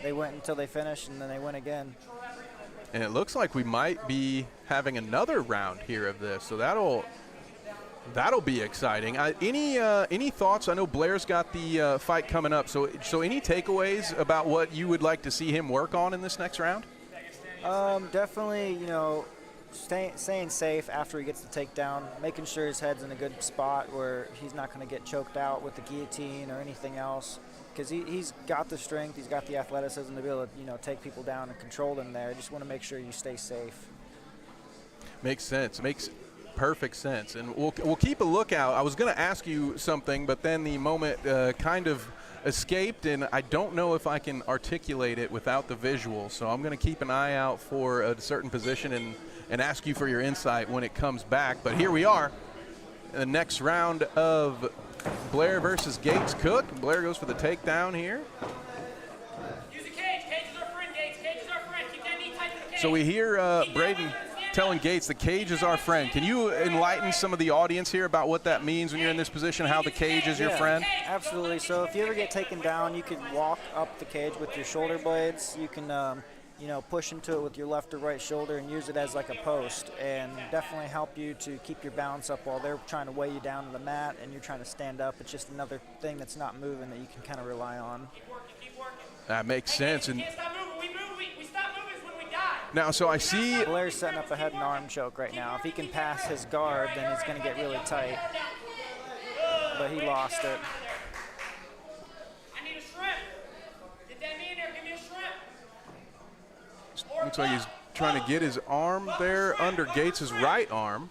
they went until they finished, and then they went again. And it looks like we might be having another round here of this, so that'll be exciting. Any thoughts? I know Blair's got the fight coming up, so any takeaways about what you would like to see him work on in this next round? Definitely, staying safe after he gets the takedown, making sure his head's in a good spot where he's not going to get choked out with the guillotine or anything else, because he's got the strength, he's got the athleticism to be able to take people down and control them there. I just want to make sure you stay safe. Makes sense. Makes perfect sense. And we'll keep a lookout. I was going to ask you something, but then the moment kind of escaped, and I don't know if I can articulate it without the visual. So I'm going to keep an eye out for a certain position and ask you for your insight when it comes back. But here we are, the next round of Blair versus Gates Cook. Blair goes for the takedown here. Use the cage. Cage is our friend, Gates. Cage is our friend. Keep that knee tight to the cage. So we hear Braden telling Gates the cage is our friend. Can you enlighten some of the audience here about what that means when you're in this position, how the cage is your friend? Absolutely. So if you ever get taken down, you can walk up the cage with your shoulder blades. You can push into it with your left or right shoulder and use it as like a post, and definitely help you to keep your balance up while they're trying to weigh you down to the mat and you're trying to stand up. It's just another thing that's not moving that you can kind of rely on. That makes sense. And We stop moving when we die. now, so I see Blair's setting up a head and arm choke right now. If he can pass his guard, then he's going to get really tight. But he lost it. I need a shrimp. Get that knee in there. Give me a shrimp. looks like he's trying to get his arm there under Gates' right arm.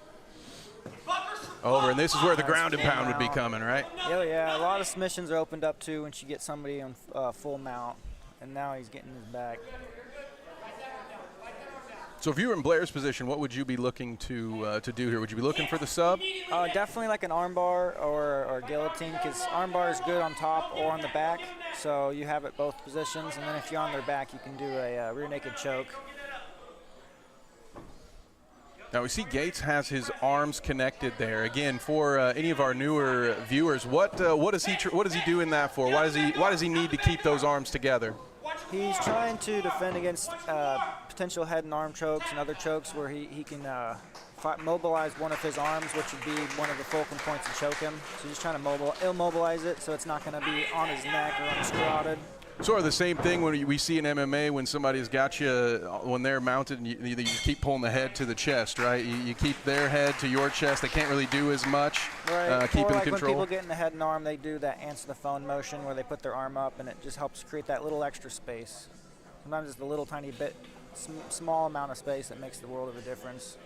Over, and this is where the ground and pound would be coming, right? Yeah, a lot of submissions are opened up too when she gets somebody on full mount, and now he's getting his back. So if you were in Blair's position, what would you be looking to do here? Would you be looking for the sub? Definitely like an armbar or guillotine, because armbar is good on top or on the back, so you have it both positions, and then if you're on their back, you can do a rear naked choke. Now we see Gates has his arms connected there. Again, for any of our newer viewers, what does he do in that for? Why does he need to keep those arms together? He's trying to defend against potential head and arm chokes and other chokes where he can mobilize one of his arms, which would be one of the fulcrum points to choke him. So he's trying to immobilize it so it's not going to be on his neck or on his carotid. Sort of the same thing when we see in MMA when somebody's got you, when they're mounted, and you just keep pulling the head to the chest, right? You keep their head to your chest. They can't really do as much, right. keeping or like control. When people get in the head and arm, they do that answer the phone motion where they put their arm up, and it just helps create that little extra space. Sometimes it's a little tiny bit, small amount of space that makes the world of a difference.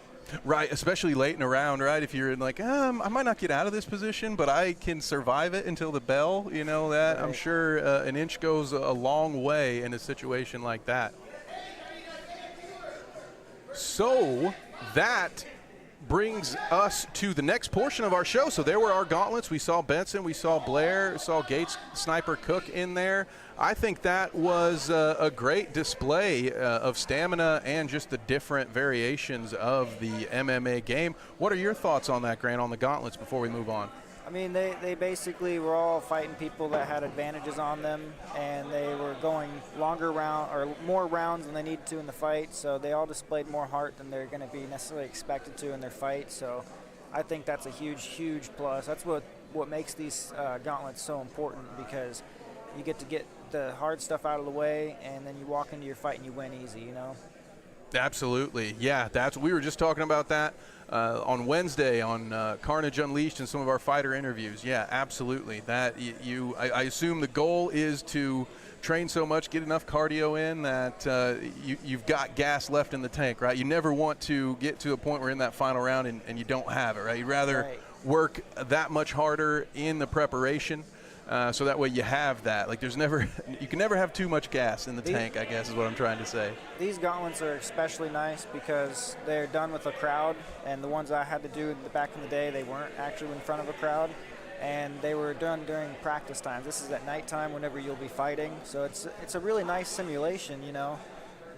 Right, especially late in a round, right? If you're in like, I might not get out of this position, but I can survive it until the bell, that. Right. I'm sure an inch goes a long way in a situation like that. So that brings us to the next portion of our show. So there were our gauntlets. We saw Benson, we saw Blair, saw Gates, Sniper Cook in there. I think that was a great display of stamina and just the different variations of the MMA game. What are your thoughts on that, Grant, on the gauntlets before we move on? I mean, they basically were all fighting people that had advantages on them, and they were going more rounds than they needed to in the fight, so they all displayed more heart than they're going to be necessarily expected to in their fight. So I think that's a huge, huge plus. That's what makes these gauntlets so important, because you get to get the hard stuff out of the way, and then you walk into your fight and you win easy, Absolutely. Yeah, we were just talking about that on Wednesday on Carnage Unleashed and some of our fighter interviews. Yeah, absolutely. That I assume the goal is to train so much, get enough cardio in that you've got gas left in the tank, right? You never want to get to a point where in that final round and you don't have it, right? You'd rather work that much harder in the preparation. So that way you have that. Like you can never have too much gas in the tank, I guess is what I'm trying to say. These gauntlets are especially nice because they're done with a crowd, and the ones I had to do back in the day, they weren't actually in front of a crowd, and they were done during practice times. This is at nighttime whenever you'll be fighting, so it's a really nice simulation,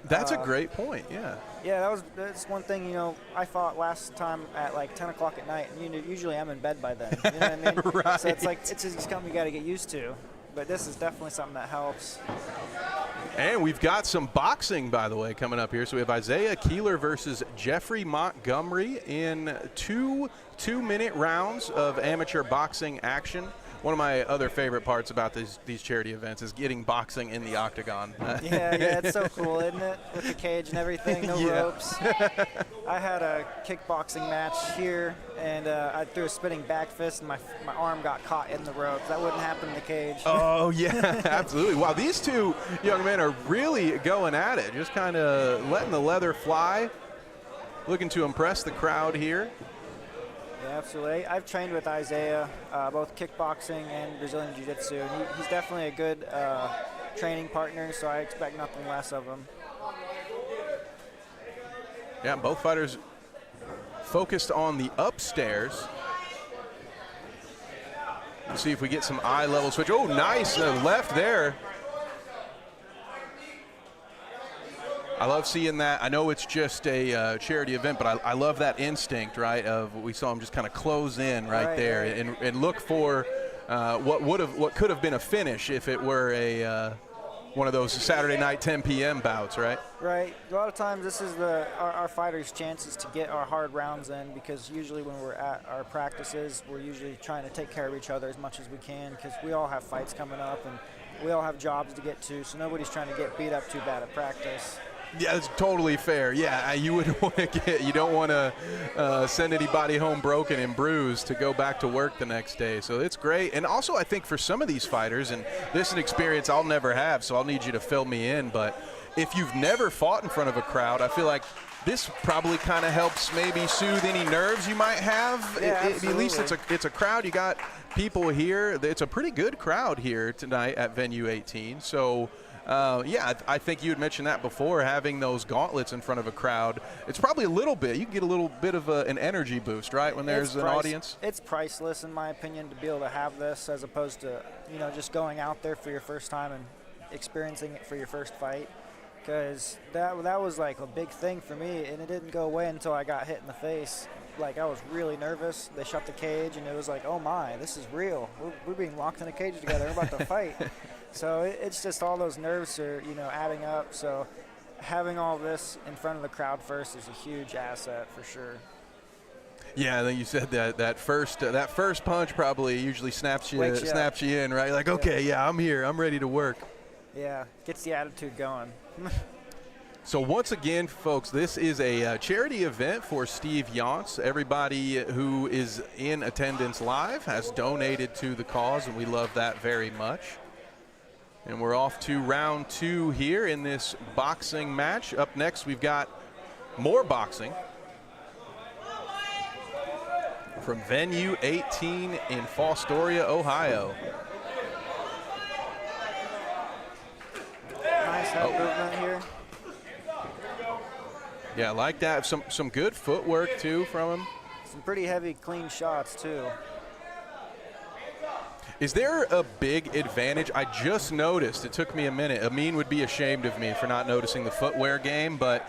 That's a great point, yeah. Yeah, that's one thing, I fought last time at like 10 o'clock at night, and usually I'm in bed by then, you know what I mean? Right. So it's just something you got to get used to, but this is definitely something that helps. And we've got some boxing, by the way, coming up here. So we have Isaiah Keeler versus Jeffrey Montgomery in two 2-minute rounds of amateur boxing action. One of my other favorite parts about these charity events is getting boxing in the octagon. Yeah, it's so cool, isn't it? With the cage and everything, no ropes. I had a kickboxing match here, and I threw a spinning back fist, and my arm got caught in the ropes. That wouldn't happen in the cage. Oh, yeah, absolutely. Wow, these two young men are really going at it, just kind of letting the leather fly, looking to impress the crowd here. Yeah, absolutely. I've trained with Isaiah, both kickboxing and Brazilian Jiu-Jitsu, and he's definitely a good training partner, so I expect nothing less of him. Yeah, both fighters focused on the upstairs. Let's see if we get some eye level switch. Oh, nice left there. I love seeing that. I know it's just a charity event, but I love that instinct, right? Of we saw him just kind of close in right there. And look for what could have been a finish if it were a one of those Saturday night 10 p.m. bouts, right? Right. A lot of times this is our fighters' chances to get our hard rounds in, because usually when we're at our practices, we're usually trying to take care of each other as much as we can, because we all have fights coming up and we all have jobs to get to, so nobody's trying to get beat up too bad at practice. Yeah, it's totally fair. Yeah, you wouldn't want to you don't want to send anybody home broken and bruised to go back to work the next day. So it's great. And also I think for some of these fighters, and this is an experience I'll never have, so I'll need you to fill me in, but if you've never fought in front of a crowd, I feel like this probably kind of helps maybe soothe any nerves you might have. Yeah, at least it's a crowd. You got people here. It's a pretty good crowd here tonight at Venue 18. So yeah, I think you had mentioned that before, having those gauntlets in front of a crowd. It's probably a little bit, you can get a little bit of an energy boost, right, when there's an audience? It's priceless, in my opinion, to be able to have this, as opposed to, just going out there for your first time and experiencing it for your first fight. Because that was like a big thing for me, and it didn't go away until I got hit in the face. Like, I was really nervous. They shut the cage, and it was like, oh my, this is real. We're being locked in a cage together. We're about to fight. So it's just all those nerves are, adding up. So having all this in front of the crowd first is a huge asset for sure. Yeah, I think you said that first punch probably usually snaps you in, right? Like, okay, yeah, I'm here. I'm ready to work. Yeah, gets the attitude going. So once again, folks, this is a charity event for Steve Yonts. Everybody who is in attendance live has donated to the cause, and we love that very much. And we're off to round 2 here in this boxing match. Up next, we've got more boxing from Venue 18 in Fostoria, Ohio. Nice head movement here. Yeah, I like that. Some good footwork, too, from him. Some pretty heavy, clean shots, too. Is there a big advantage? I just noticed. It took me a minute. Amin would be ashamed of me for not noticing the footwear game, but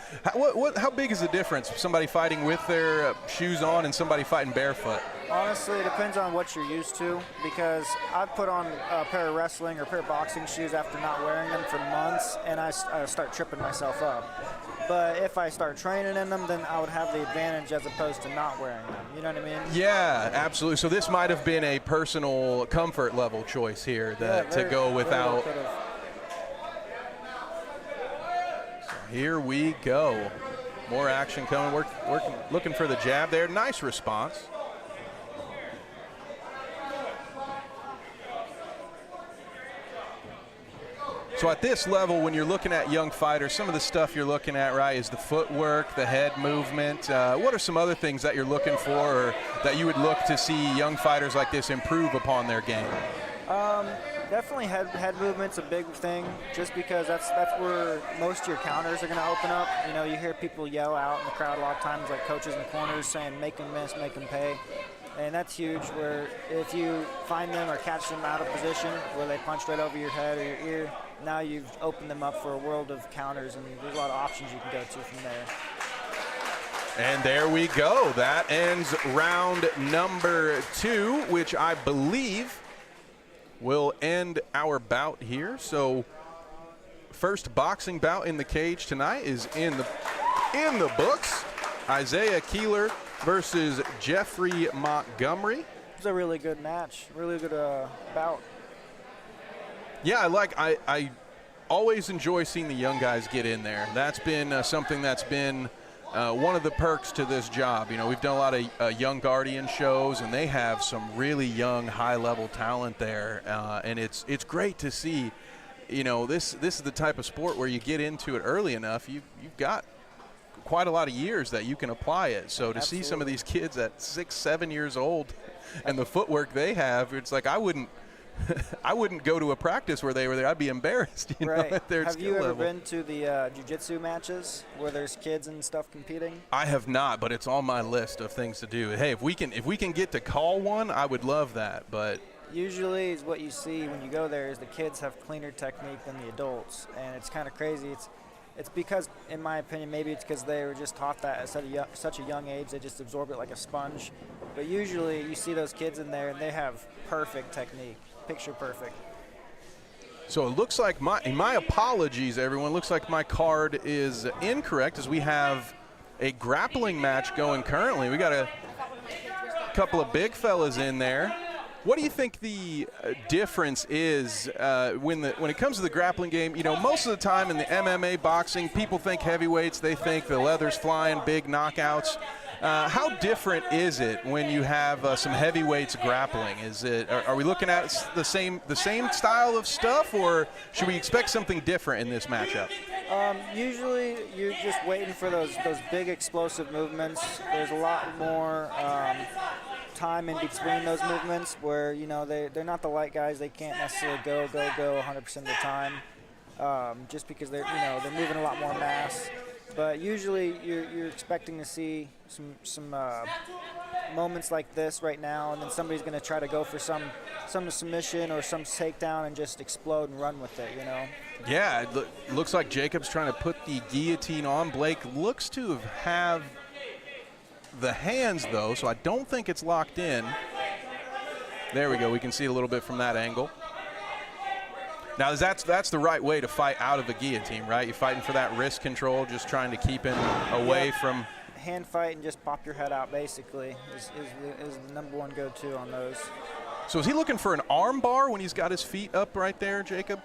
how big is the difference? Somebody fighting with their shoes on and somebody fighting barefoot? Honestly, it depends on what you're used to, because I've put on a pair of wrestling or pair of boxing shoes after not wearing them for months, and I start tripping myself up. But if I start training in them, then I would have the advantage as opposed to not wearing them. You know what I mean? Yeah, absolutely. So this might have been a personal comfort level choice here to go without. So here we go. More action coming. Looking for the jab there. Nice response. So at this level, when you're looking at young fighters, some of the stuff you're looking at, right, is the footwork, the head movement. What are some other things that you're looking for, or that you would look to see young fighters like this improve upon their game? Definitely head movement's a big thing, just because that's where most of your counters are going to open up. You hear people yell out in the crowd a lot of times, like coaches in corners saying, make them miss, make them pay. And that's huge, where if you find them or catch them out of position where they punch right over your head or your ear, now you've opened them up for a world of counters, and there's a lot of options you can go to from there. And there we go. That ends round number 2, which I believe will end our bout here. So first boxing bout in the cage tonight is in the books. Isaiah Keeler versus Jeffrey Montgomery. It was a really good match, really good bout. Yeah, I always enjoy seeing the young guys get in there. That's been something that's been one of the perks to this job. You know, we've done a lot of young Guardian shows, and they have some really young, high-level talent there, and it's great to see. You know, this is the type of sport where you get into it early enough, you've got quite a lot of years that you can apply it. So to see some of these kids at 6, 7 years old and the footwork they have, it's like I wouldn't go to a practice where they were there. I'd be embarrassed, you know, at their Have skill you ever level. been to the jiu-jitsu matches where there's kids and stuff competing? I have not, but it's on my list of things to do. Hey, if we can get to call one, I would love that. But usually is what you see when you go there is the kids have cleaner technique than the adults, and it's kind of crazy. It's because, in my opinion, maybe it's because they were just taught that at such a young age, they just absorb it like a sponge. But usually you see those kids in there and they have perfect technique, picture perfect. so it looks like my apologies, everyone. Looks like my card is incorrect as we have a grappling match going currently. We got a couple of big fellas in there. What do you think the difference is when it comes to the grappling game? You know, most of the time in the MMA boxing, people think heavyweights, they think the leather's flying, big knockouts. How different is it when you have some heavyweights grappling? Are we looking at the same style of stuff, or should we expect something different in this matchup? Usually you're just waiting for those big explosive movements. There's a lot more time in between those movements where, you know, they're not the light guys. They can't necessarily go 100% of the time just because they're moving a lot more mass. But usually you're expecting to see some moments like this right now, and then somebody's going to try to go for some submission or some takedown and just explode and run with it, you know. Yeah, it looks like Jacob's trying to put the guillotine on. Blake looks to have the hands, though, so I don't think it's locked in. There we go. We can see a little bit from that angle. Now, that's the right way to fight out of the guillotine, right? You're fighting for that wrist control, just trying to keep him away from. Hand fight and just pop your head out, basically, is the number one go-to on those. So is he looking for an arm bar when he's got his feet up right there, Jacob?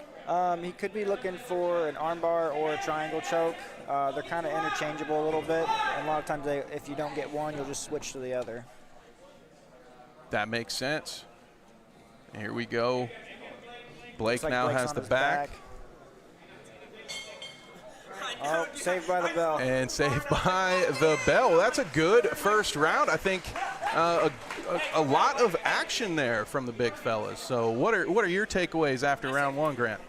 He could be looking for an arm bar or a triangle choke. They're kind of interchangeable a little bit, and a lot of times if you don't get one, you'll just switch to the other. That makes sense. Here we go. Blake like now Blake's has on the his back. Oh, saved by the bell. And saved by the bell. That's a good first round. I think a lot of action there from the big fellas. So what are your takeaways after round one, Grant?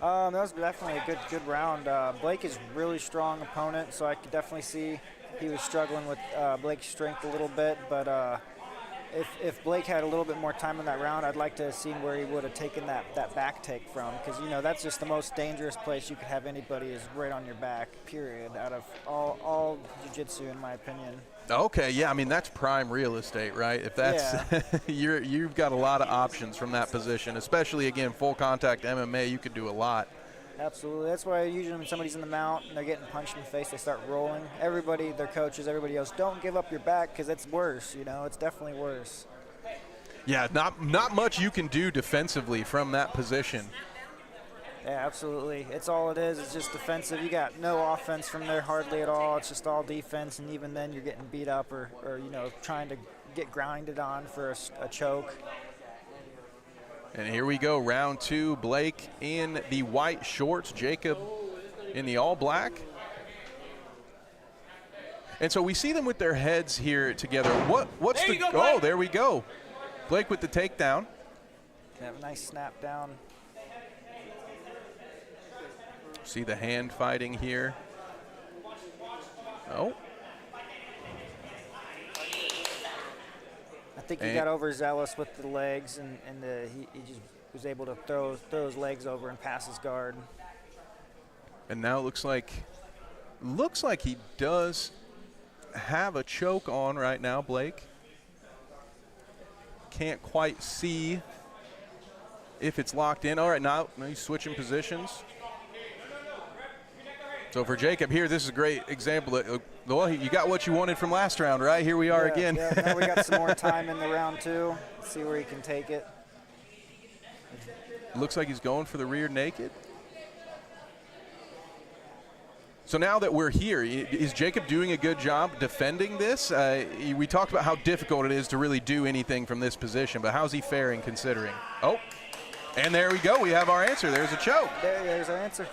That was definitely a good round. Blake is a really strong opponent, so I could definitely see he was struggling with Blake's strength a little bit. But if Blake had a little bit more time in that round, I'd like to have seen where he would have taken that back take from, because, you know, that's just the most dangerous place you could have anybody is right on your back, period, out of all jiu-jitsu, in my opinion. Okay, yeah, I mean, that's prime real estate, right? If that's you've got a lot of options from that position, especially, again, full contact MMA, you could do a lot. Absolutely. That's why usually when somebody's in the mount and they're getting punched in the face, they start rolling. Everybody, their coaches, everybody else, don't give up your back, because it's worse, you know, it's definitely worse. Yeah, not much you can do defensively from that position. Yeah, absolutely. It's all it is. It's just defensive. You got no offense from there hardly at all. It's just all defense, and even then you're getting beat up or you know, trying to get grinded on for a choke. And here we go, round two. Blake in the white shorts, Jacob in the all black. And so we see them with their heads here together. What's There the you go, oh, Blake. there we go. Blake with the takedown. Have a nice snap down. See the hand fighting here. Oh. I think he got overzealous with the legs, and he just was able to throw his legs over and pass his guard. And now it looks like he does have a choke on right now, Blake. Can't quite see if it's locked in. All right, now he's switching positions. So for Jacob here, this is a great example. Well, you got what you wanted from last round, right? Here we are again. Yeah, now we got some more time in the round 2. Let's see where he can take it. Looks like he's going for the rear naked. So now that we're here, is Jacob doing a good job defending this? We talked about how difficult it is to really do anything from this position, but how's he faring considering? Oh, and there we go. We have our answer. There's a choke. There's our answer.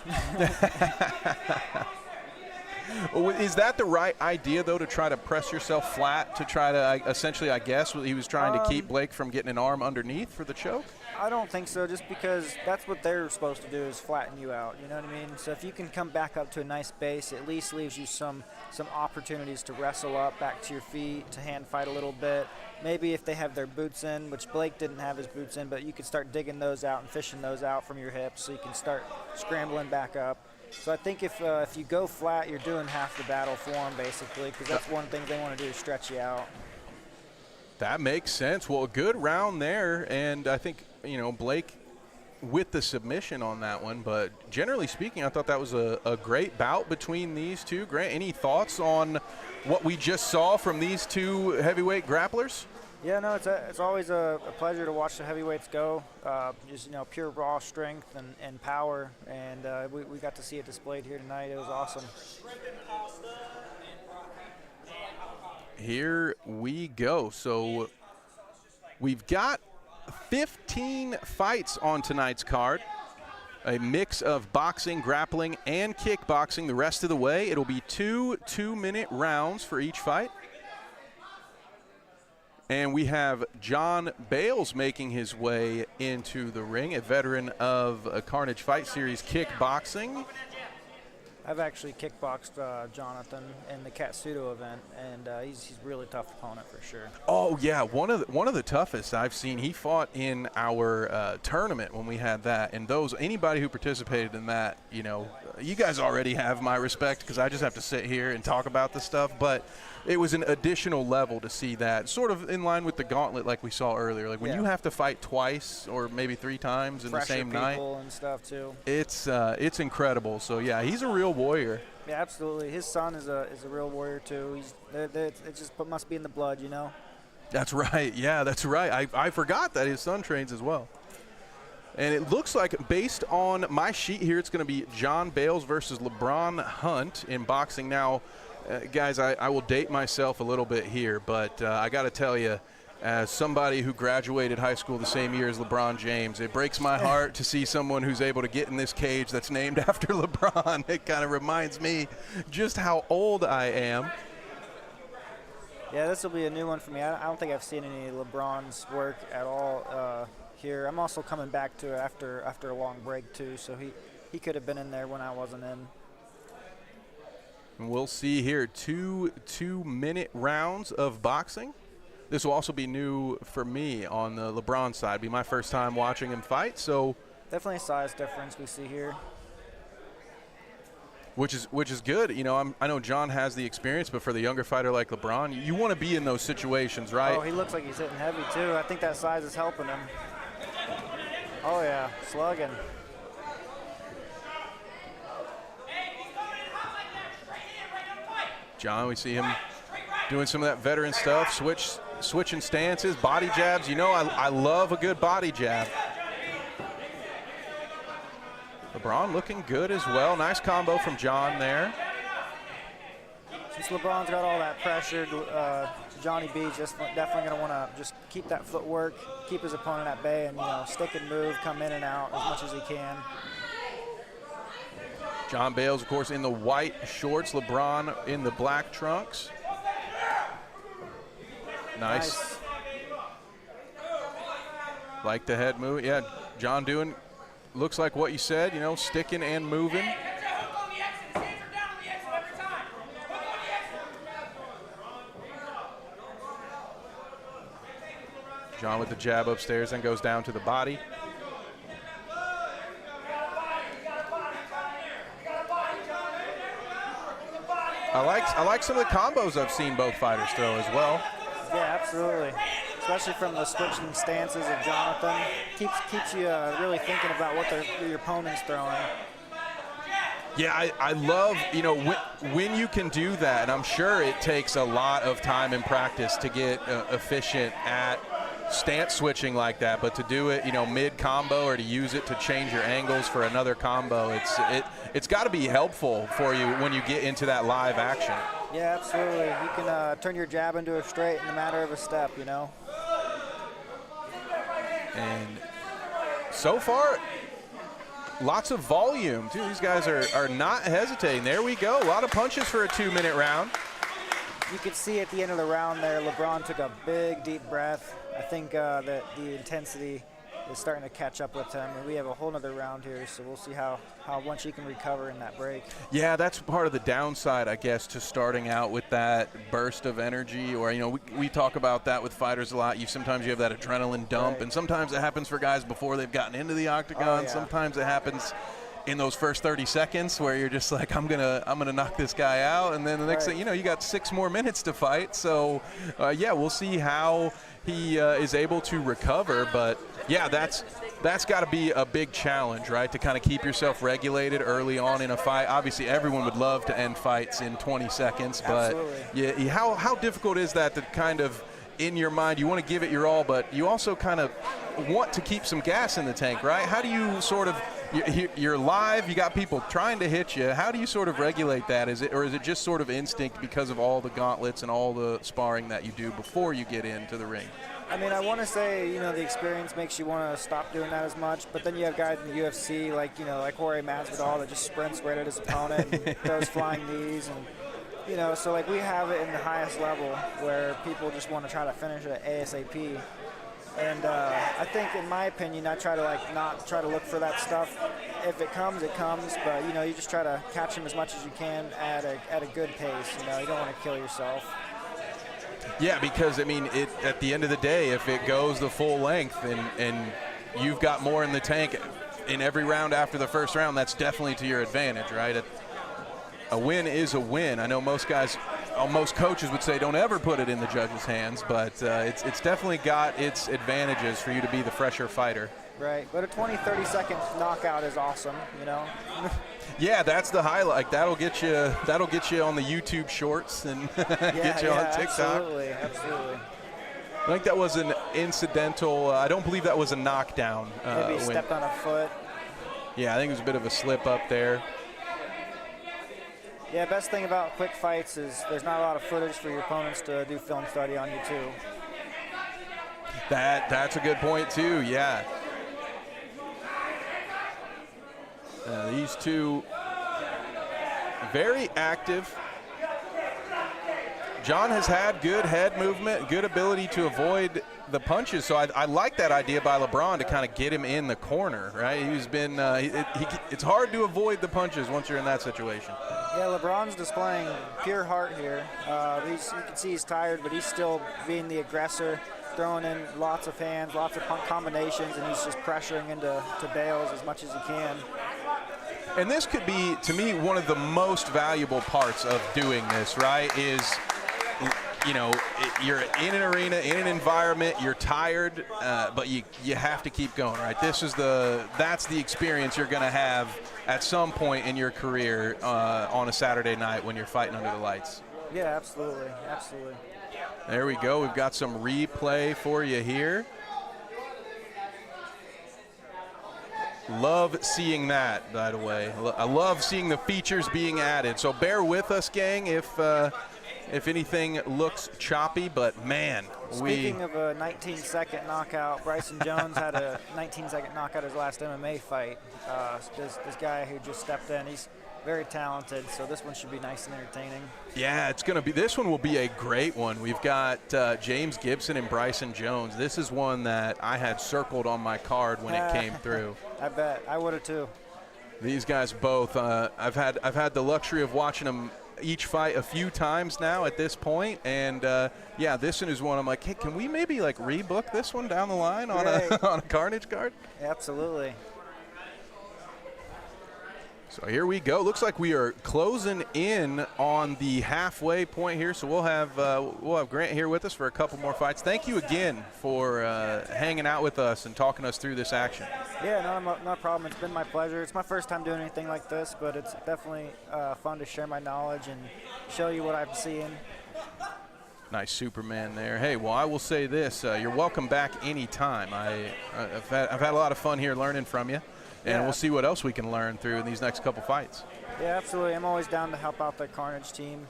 Is that the right idea, though, to try to press yourself flat to try to essentially, I guess, he was trying to keep Blake from getting an arm underneath for the choke? I don't think so, just because that's what they're supposed to do is flatten you out, you know what I mean? So if you can come back up to a nice base, it at least leaves you some opportunities to wrestle up back to your feet, to hand fight a little bit. Maybe if they have their boots in, which Blake didn't have his boots in, but you could start digging those out and fishing those out from your hips so you can start scrambling back up. So I think if you go flat, you're doing half the battle for them, basically, because that's one thing they want to do is stretch you out. That makes sense. Well, a good round there, and I think, Blake with the submission on that one, but generally speaking, I thought that was a great bout between these two. Grant, any thoughts on what we just saw from these two heavyweight grapplers? Yeah, no, it's always a pleasure to watch the heavyweights go. Just pure raw strength and power, and we got to see it displayed here tonight. It was awesome. Here we go. So we've got 15 fights on tonight's card. A mix of boxing, grappling, and kickboxing the rest of the way. It'll be 2 2-minute rounds for each fight. And we have John Bales making his way into the ring, a veteran of Carnage Fight Series kickboxing. I've actually kickboxed Jonathan in the Katsudo event, and he's a really tough opponent for sure. Oh yeah, one of the toughest I've seen. He fought in our tournament when we had that, and anybody who participated in that, you guys already have my respect because I just have to sit here and talk about this stuff. But it was an additional level to see that, sort of in line with the Gauntlet like we saw earlier. Like when you have to fight twice or maybe 3 times in the same night. And stuff too. It's incredible. So yeah, he's a real warrior. Yeah, absolutely. His son is a real warrior too. It just must be in the blood, That's right. Yeah, that's right. I forgot that his son trains as well. And it looks like, based on my sheet here, it's going to be John Bales versus LeBron Hunt in boxing. Now, guys, I will date myself a little bit here, but I got to tell you, as somebody who graduated high school the same year as LeBron James, it breaks my heart to see someone who's able to get in this cage that's named after LeBron. It kind of reminds me just how old I am. Yeah, this will be a new one for me. I don't think I've seen any LeBron's work at all here. I'm also coming back to it after a long break too, so he could have been in there when I wasn't in. And we'll see here 2 2-minute rounds of boxing. This will also be new for me on the LeBron side. Be my first time watching him fight, so definitely a size difference we see here. Which is good. I know John has the experience, but for the younger fighter like LeBron, you want to be in those situations, right? Oh, he looks like he's hitting heavy too. I think that size is helping him. Oh yeah, slugging. John, we see him doing some of that veteran stuff, switching stances, body jabs. I love a good body jab. LeBron looking good as well. Nice combo from John there. Since LeBron's got all that pressure, Johnny B's just definitely going to want to just keep that footwork, keep his opponent at bay, and stick and move, come in and out as much as he can. John Bales, of course, in the white shorts. LeBron in the black trunks. Nice. Like the head move. Yeah, John doing, looks like what you said, sticking and moving. John with the jab upstairs, then goes down to the body. I like some of the combos I've seen both fighters throw as well. Yeah, absolutely. Especially from the switching stances of Jonathan. Keeps you really thinking about what your opponent's throwing. Yeah, I love, when you can do that, and I'm sure it takes a lot of time and practice to get efficient at stance switching like that, but to do it, mid-combo or to use it to change your angles for another combo, it's got to be helpful for you when you get into that live action. Yeah, absolutely. You can turn your jab into a straight in a matter of a step, And so far, lots of volume, too. These guys are not hesitating. There we go. A lot of punches for a 2-minute round. You could see at the end of the round there, LeBron took a big, deep breath. I think that the intensity is starting to catch up with him, and we have a whole nother round here, so we'll see how much he can recover in that break. Yeah, that's part of the downside, I guess, to starting out with that burst of energy, or, we talk about that with fighters a lot. Sometimes you have that adrenaline dump, right. And sometimes it happens for guys before they've gotten into the octagon. Oh, yeah. Sometimes it happens in those first 30 seconds where you're just like, I'm gonna knock this guy out, and then the next thing you got 6 more minutes to fight. So yeah, we'll see how he is able to recover, but yeah, that's got to be a big challenge, right, to kind of keep yourself regulated early on in a fight. Obviously everyone would love to end fights in 20 seconds, but yeah, how difficult is that to kind of, in your mind, you want to give it your all, but you also kind of want to keep some gas in the tank, right? How do you sort of, you're live, you got people trying to hit you. How do you sort of regulate that? Is it just sort of instinct because of all the gauntlets and all the sparring that you do before you get into the ring? I mean, I want to say, the experience makes you want to stop doing that as much, but then you have guys in the UFC like Jorge Masvidal that just sprints right at his opponent and throws flying knees, and so like we have it in the highest level where people just want to try to finish it ASAP. And I think, in my opinion, I try to not try to look for that stuff. If it comes, it comes. But you just try to catch them as much as you can at a good pace. You don't want to kill yourself. Yeah, because I mean, at the end of the day, if it goes the full length and you've got more in the tank in every round after the first round, that's definitely to your advantage, right? A win is a win. I know most coaches would say don't ever put it in the judge's hands, but it's definitely got its advantages for you to be the fresher fighter. Right, but a 20-30 second knockout is awesome, Yeah, that's the highlight. That'll get you on the YouTube shorts and get you on TikTok. Absolutely. I think that was an incidental. I don't believe that was a knockdown. Maybe he stepped on a foot. Yeah, I think it was a bit of a slip up there. Yeah, best thing about quick fights is there's not a lot of footage for your opponents to do film study on you too. That's a good point too, yeah. These two very active. John has had good head movement, good ability to avoid the punches, so I like that idea by LeBron to kind of get him in the corner, right? He's been, it's hard to avoid the punches once you're in that situation. Yeah, LeBron's displaying pure heart here. You can see he's tired, but he's still being the aggressor, throwing in lots of hands, lots of combinations, and he's just pressuring into Bales as much as he can. And this could be, to me, one of the most valuable parts of doing this, right, is, you're in an arena, in an environment, you're tired, but you have to keep going, right? That's the experience you're going to have at some point in your career on a Saturday night when you're fighting under the lights. Yeah, absolutely. There we go. We've got some replay for you here. Love seeing that, by the way. I love seeing the features being added. So bear with us, gang, if anything looks choppy, but man, Speaking of a 19-second knockout, Bryson Jones had a 19-second knockout his last MMA fight. This guy who just stepped in, he's very talented, so this one should be nice and entertaining. Yeah, this one will be a great one. We've got James Gibson and Bryson Jones. This is one that I had circled on my card when it came through. I bet. I would have too. These guys both, I've had the luxury of watching them each fight a few times now at this point, and yeah, this one is one I'm like, hey, can we maybe rebook this one down the line on a Carnage card? Absolutely. So here we go. Looks like we are closing in on the halfway point here. So we'll have Grant here with us for a couple more fights. Thank you again for hanging out with us and talking us through this action. Yeah, no problem. It's been my pleasure. It's my first time doing anything like this, but it's definitely fun to share my knowledge and show you what I'm seeing. Nice Superman there. Hey, well, I will say this: you're welcome back anytime. I've had a lot of fun here learning from you. And we'll see what else we can learn through in these next couple fights. Yeah, absolutely. I'm always down to help out the Carnage team,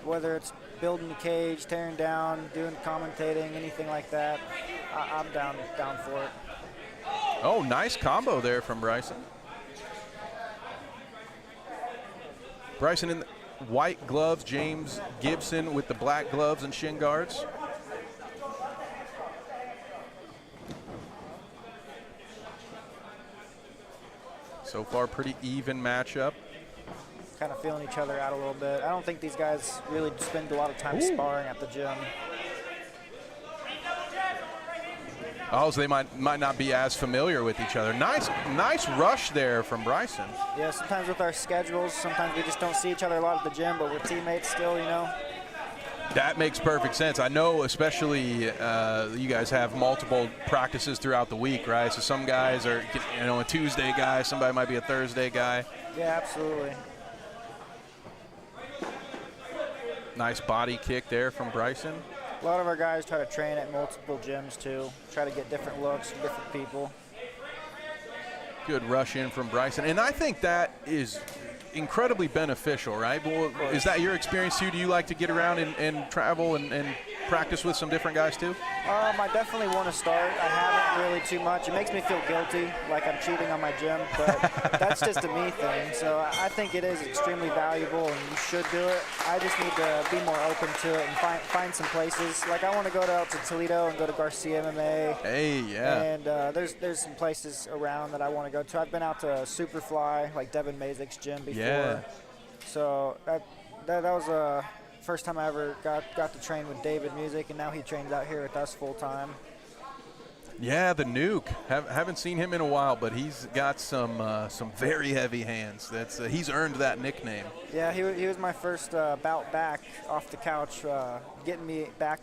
whether it's building the cage, tearing down, doing commentating, anything like that. I'm down for it. Oh, nice combo there from Bryson. Bryson in the white gloves, James Gibson with the black gloves and shin guards. So far, pretty even matchup. Kind of feeling each other out a little bit. I don't think these guys really spend a lot of time sparring at the gym. Oh, so they might not be as familiar with each other. Nice rush there from Bryson. Yeah, sometimes with our schedules, sometimes we just don't see each other a lot at the gym, but we're teammates still, you know. That makes perfect sense. I know, especially you guys have multiple practices throughout the week, right? So some guys are, a Tuesday guy. Somebody might be a Thursday guy. Yeah, absolutely. Nice body kick there from Bryson. A lot of our guys try to train at multiple gyms too. Try to get different looks from different people. Good rush in from Bryson, and I think that is incredibly beneficial, right? Well, is that your experience too? Do you like to get around and travel and practice with some different guys too? I definitely want to start. I haven't really too much. It makes me feel guilty, like I'm cheating on my gym, but that's just a me thing. So I think it is extremely valuable, and you should do it. I just need to be more open to it and find some places. Like I want to go out to Toledo and go to Garcia MMA. Hey, yeah. And there's some places around that I want to go to. I've been out to Superfly, like Devin Mazik's gym before. Yeah. So that was first time I ever got to train with David Music, and now he trains out here with us full time. Yeah, the Nuke. Haven't seen him in a while, but he's got some very heavy hands. He's earned that nickname. Yeah, he was my first bout back off the couch, getting me back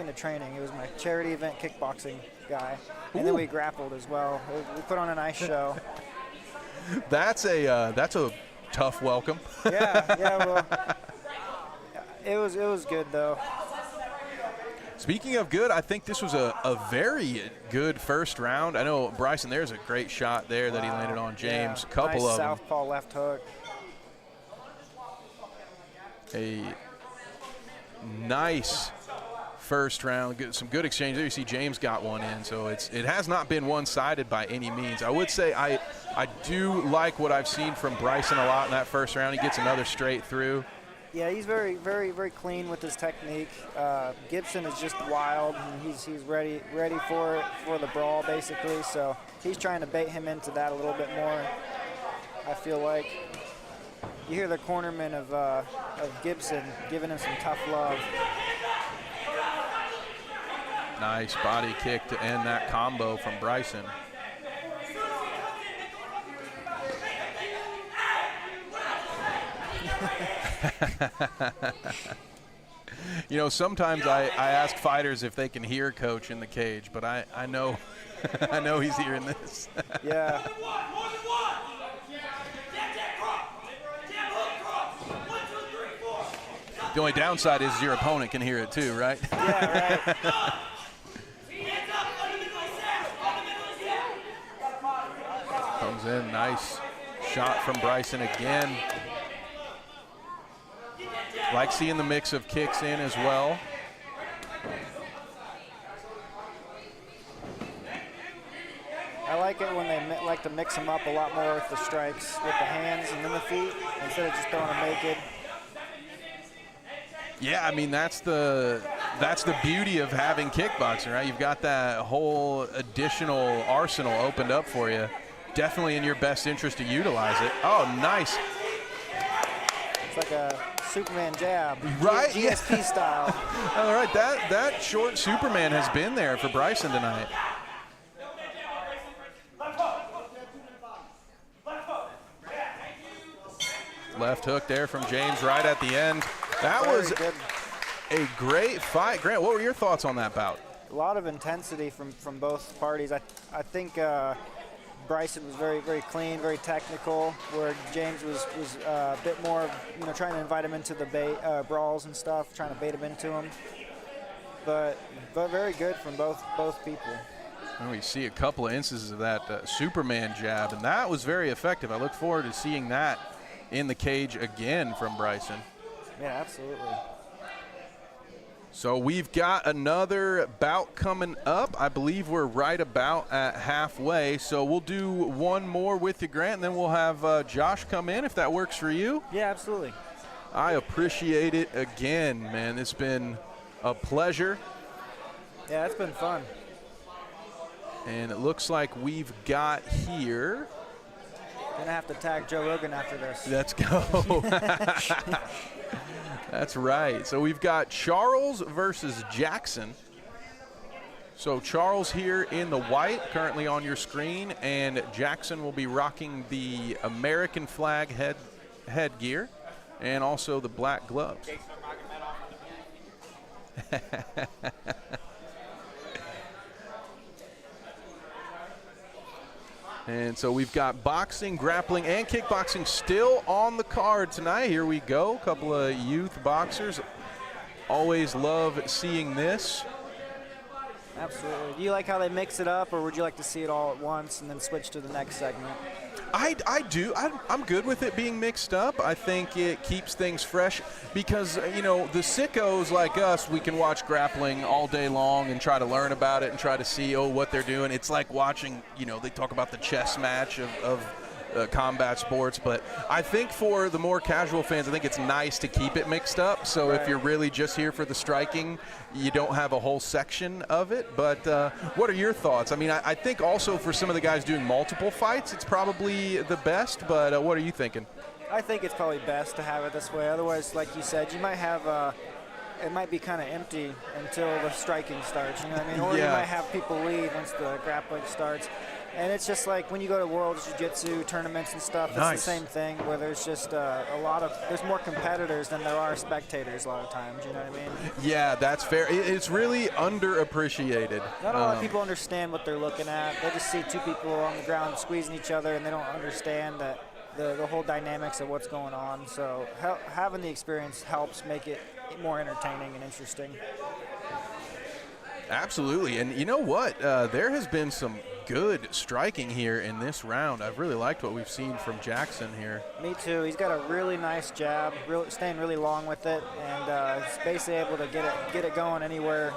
into training. He was my charity event kickboxing guy, and then we grappled as well. We put on a nice show. That's a tough welcome. Yeah. Well, it was good though. Speaking of good, I think this was a very good first round. I know, Bryson, there's a great shot there that he landed on James. Yeah, Couple nice of them. southpaw left hook. A nice first round. Some good exchange there. You see James got one in, so it has not been one-sided by any means. I would say I do like what I've seen from Bryson a lot in that first round. He gets another straight through. Yeah, he's very, very, very clean with his technique. Gibson is just wild, and he's ready for the brawl, basically. So he's trying to bait him into that a little bit more. I feel like you hear the cornerman of Gibson giving him some tough love. Nice body kick to end that combo from Bryson. Sometimes I ask fighters if they can hear Coach in the cage, but I know I know he's hearing this. Yeah. The only downside is your opponent can hear it too, right? Yeah, right. Comes in, nice shot from Bryson again. Like seeing the mix of kicks in as well. I like it when they like to mix them up a lot more with the strikes, with the hands and then the feet, instead of just throwing them naked. Yeah, I mean, that's the beauty of having kickboxing, right? You've got that whole additional arsenal opened up for you. Definitely in your best interest to utilize it. Oh, nice. It's like a Superman jab, right? GSP style. All right, that short Superman has been there for Bryson tonight. Left hook there from James right at the end. That was a great fight. Grant, what were your thoughts on that bout? A lot of intensity from both parties. I think Bryson was very, very clean, very technical, where James was a bit more, trying to invite him into the brawls and stuff, trying to bait him into him. But very good from both people. And we see a couple of instances of that Superman jab, and that was very effective. I look forward to seeing that in the cage again from Bryson. Yeah, absolutely. So we've got another bout coming up. I believe we're right about at halfway. So we'll do one more with you, Grant, and then we'll have Josh come in if that works for you. Yeah, absolutely. I appreciate it again, man. It's been a pleasure. Yeah, it's been fun. And it looks like we've got here. Gonna have to tag Joe Rogan after this. Let's go. That's right. So we've got Charles versus Jackson. So Charles here in the white, currently on your screen, and Jackson will be rocking the American flag headgear and also the black gloves. And so we've got boxing, grappling, and kickboxing still on the card tonight. Here we go. A couple of youth boxers. Always love seeing this. Absolutely. Do you like how they mix it up, or would you like to see it all at once and then switch to the next segment? I do. I'm good with it being mixed up. I think it keeps things fresh because, the sickos like us, we can watch grappling all day long and try to learn about it and try to see, what they're doing. It's like watching, they talk about the chess match of combat sports. But I think for the more casual fans, I think it's nice to keep it mixed up. So right. If you're really just here for the striking, you don't have a whole section of it. But what are your thoughts? I mean, I think also for some of the guys doing multiple fights, it's probably the best. But what are you thinking? I think it's probably best to have it this way. Otherwise, like you said, you might have it might be kind of empty until the striking starts. You know what I mean? Or Yeah. you might have people leave once the grappling starts. And it's just like when you go to World Jiu-Jitsu tournaments and stuff, it's Nice. the same thing where there's just there's more competitors than there are spectators a lot of times, you know what I mean? Yeah, that's fair. It's really underappreciated. Not a lot of people understand what they're looking at. They just see two people on the ground squeezing each other, and they don't understand that the whole dynamics of what's going on. So having the experience helps make it more entertaining and interesting. Absolutely. And you know what? There has been some good striking here in this round. I've really liked what we've seen from Jackson here. Me too. He's got a really nice jab, staying really long with it, and he's basically able to get it going anywhere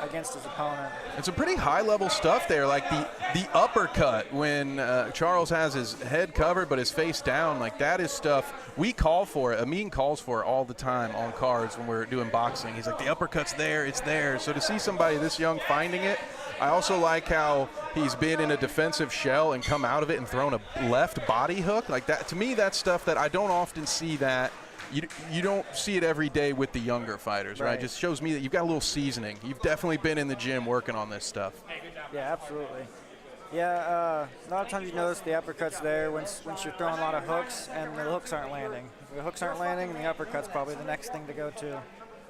against his opponent. It's some pretty high-level stuff there, like the uppercut when Charles has his head covered but his face down. Like, that is stuff we call for it. Amin calls for it all the time on cards when we're doing boxing. He's like, the uppercut's there, it's there. So to see somebody this young finding it, I also like how he's been in a defensive shell and come out of it and thrown a left body hook. Like that, to me, that's stuff that I don't often see that. You don't see it every day with the younger fighters, right? It just shows me that you've got a little seasoning. You've definitely been in the gym working on this stuff. Yeah, absolutely. Yeah, a lot of times you notice the uppercuts there once you're throwing a lot of hooks and the hooks aren't landing. If the hooks aren't landing, the uppercut's probably the next thing to go to.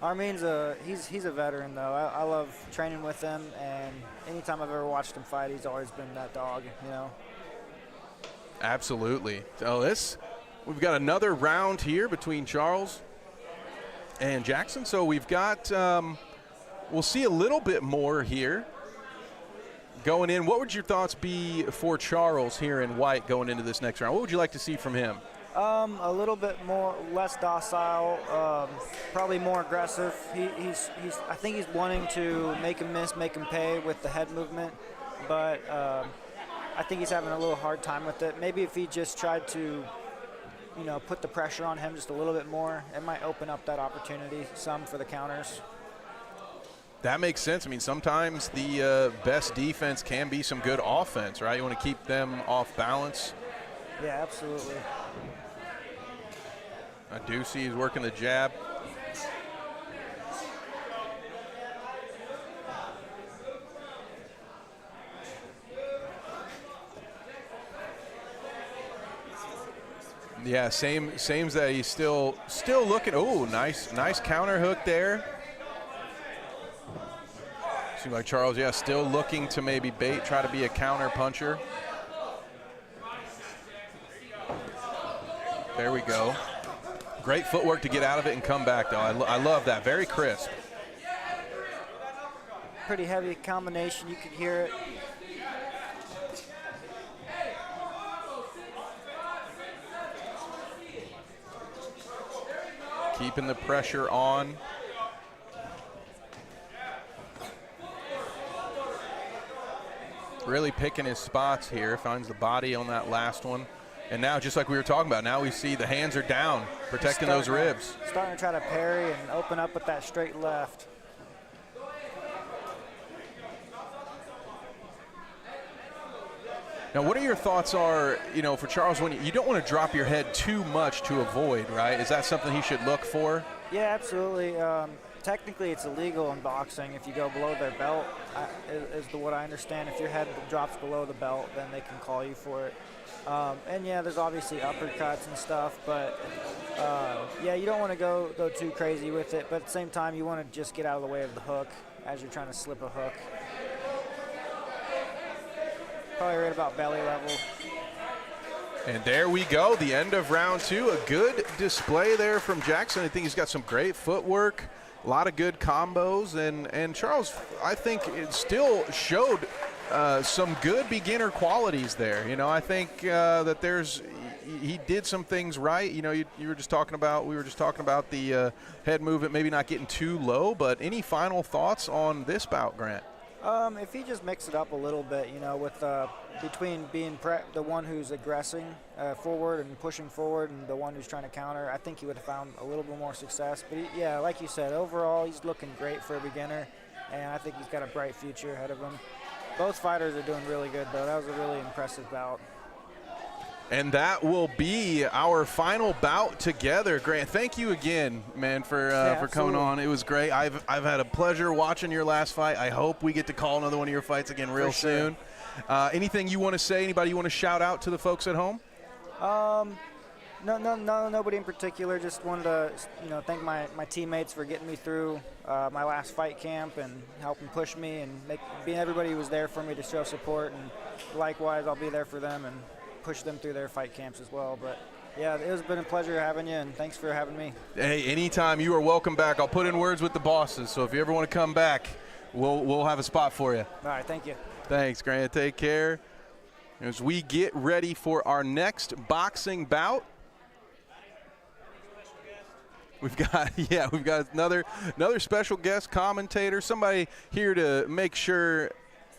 Armin's he's a veteran though. I love training with him, and anytime I've ever watched him fight, he's always been that dog, you know. Absolutely. So we've got another round here between Charles and Jackson. So we've got we'll see a little bit more here going in. What would your thoughts be for Charles here in white going into this next round? What would you like to see from him? A little bit less docile, probably more aggressive. I think he's wanting to make him miss, make him pay with the head movement, but I think he's having a little hard time with it. Maybe if he just tried to, put the pressure on him just a little bit more, it might open up that opportunity some for the counters. That makes sense. I mean, sometimes the best defense can be some good offense, right? You want to keep them off balance. Yeah, absolutely. I do see he's working the jab. Yeah, seems that he's still looking. Oh, nice counter hook there. Seems like Charles, yeah, still looking to maybe try to be a counter puncher. There we go. Great footwork to get out of it and come back, though. I love that. Very crisp. Pretty heavy combination. You could hear it. Keeping the pressure on. Really picking his spots here. Finds the body on that last one. And now, just like we were talking about, now we see the hands are down, protecting those ribs. Starting to try to parry and open up with that straight left. Now, what are your thoughts for Charles, when you don't want to drop your head too much to avoid, right? Is that something he should look for? Yeah, absolutely. Technically, it's illegal in boxing if you go below their belt, is what I understand. If your head drops below the belt, then they can call you for it. And yeah, there's obviously uppercuts and stuff, but yeah, you don't want to go too crazy with it, but at the same time, you want to just get out of the way of the hook as you're trying to slip a hook. Probably right about belly level. And there we go, the end of round 2. A good display there from Jackson. I think he's got some great footwork, a lot of good combos, and Charles, I think it still showed some good beginner qualities there. I think that he did some things right. We were just talking about the head movement, maybe not getting too low, but any final thoughts on this bout, Grant? If he just mix it up a little bit, with between being the one who's aggressing forward and pushing forward and the one who's trying to counter, I think he would have found a little bit more success. But yeah, like you said, overall he's looking great for a beginner, and I think he's got a bright future ahead of him. Both fighters are doing really good, though. That was a really impressive bout. And that will be our final bout together. Grant, thank you again, man, for coming on. It was great. I've had a pleasure watching your last fight. I hope we get to call another one of your fights again real soon. Anything you want to say? Anybody you want to shout out to the folks at home? No, nobody in particular. Just wanted to, thank my teammates for getting me through my last fight camp and helping push me and being everybody who was there for me to show support. And likewise, I'll be there for them and push them through their fight camps as well. But yeah, it has been a pleasure having you, and thanks for having me. Hey, anytime. You are welcome back. I'll put in words with the bosses, so if you ever want to come back, we'll have a spot for you. All right, thank you. Thanks, Grant. Take care. As we get ready for our next boxing bout, we've got another special guest commentator, somebody here to make sure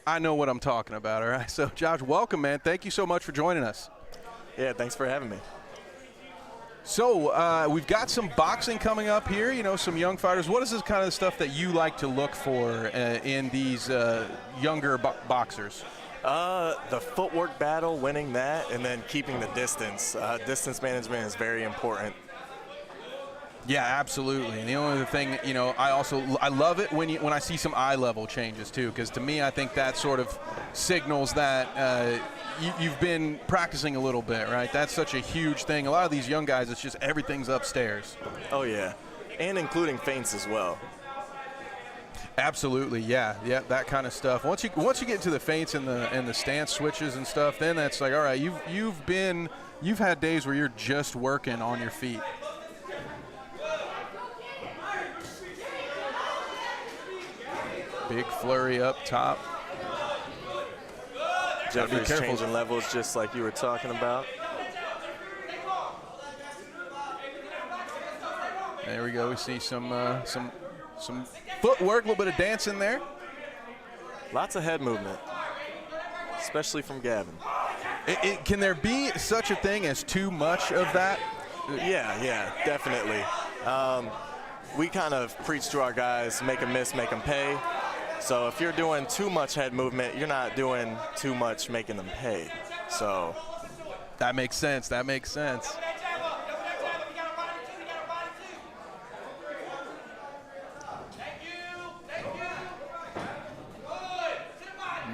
I know what I'm talking about, all right? So, Josh, welcome, man. Thank you so much for joining us. Yeah, thanks for having me. So, we've got some boxing coming up here, some young fighters. What is this kind of stuff that you like to look for in these younger boxers? The footwork battle, winning that, and then keeping the distance. Distance management is very important. Yeah, absolutely. And the only other thing, I love it when I see some eye level changes too, because to me, I think that sort of signals that you've been practicing a little bit, right? That's such a huge thing. A lot of these young guys, it's just everything's upstairs. Oh yeah, and including feints as well. Absolutely, yeah, that kind of stuff. Once you get into the feints and the stance switches and stuff, then that's like, all right, you've had days where you're just working on your feet. Big flurry up top. Jeffrey's changing levels just like you were talking about. There we go. We see some footwork, a little bit of dancing there. Lots of head movement, especially from Gavin. Can there be such a thing as too much of that? Yeah, definitely. We kind of preach to our guys, make them miss, make them pay. So if you're doing too much head movement, you're not doing too much making them pay. So that makes sense.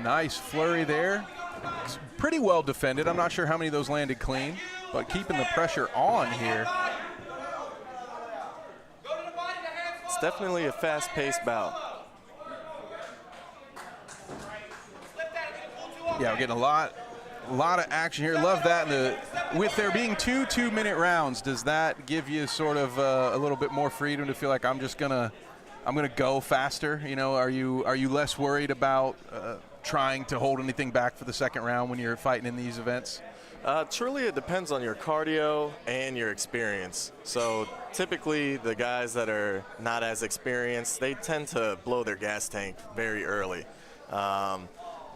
Nice flurry there. Pretty well defended. I'm not sure how many of those landed clean. but keeping the pressure on here. It's definitely a fast-paced bout. Yeah, we're getting a lot of action here. Love that. With there being 2 2-minute rounds, does that give you sort of a little bit more freedom to feel like I'm gonna go faster? You know, are you less worried about trying to hold anything back for the second round when you're fighting in these events? Truly, it depends on your cardio and your experience. So typically, the guys that are not as experienced, they tend to blow their gas tank very early.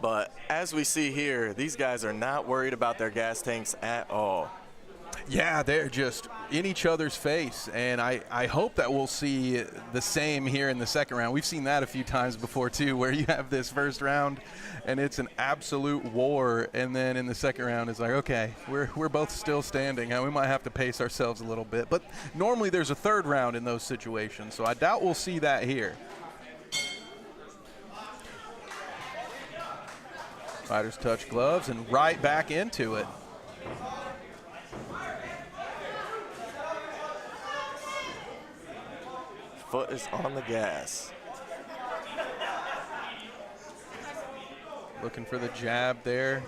But as we see here, these guys are not worried about their gas tanks at all. Yeah, they're just in each other's face, and I hope that we'll see the same here in the second round. We've seen that a few times before, too, where you have this first round, and it's an absolute war, and then in the second round, it's like, okay, we're both still standing. We might have to pace ourselves a little bit, but normally there's a third round in those situations, so I doubt we'll see that here. Fighters touch gloves and right back into it. Foot is on the gas. Looking for the jab there.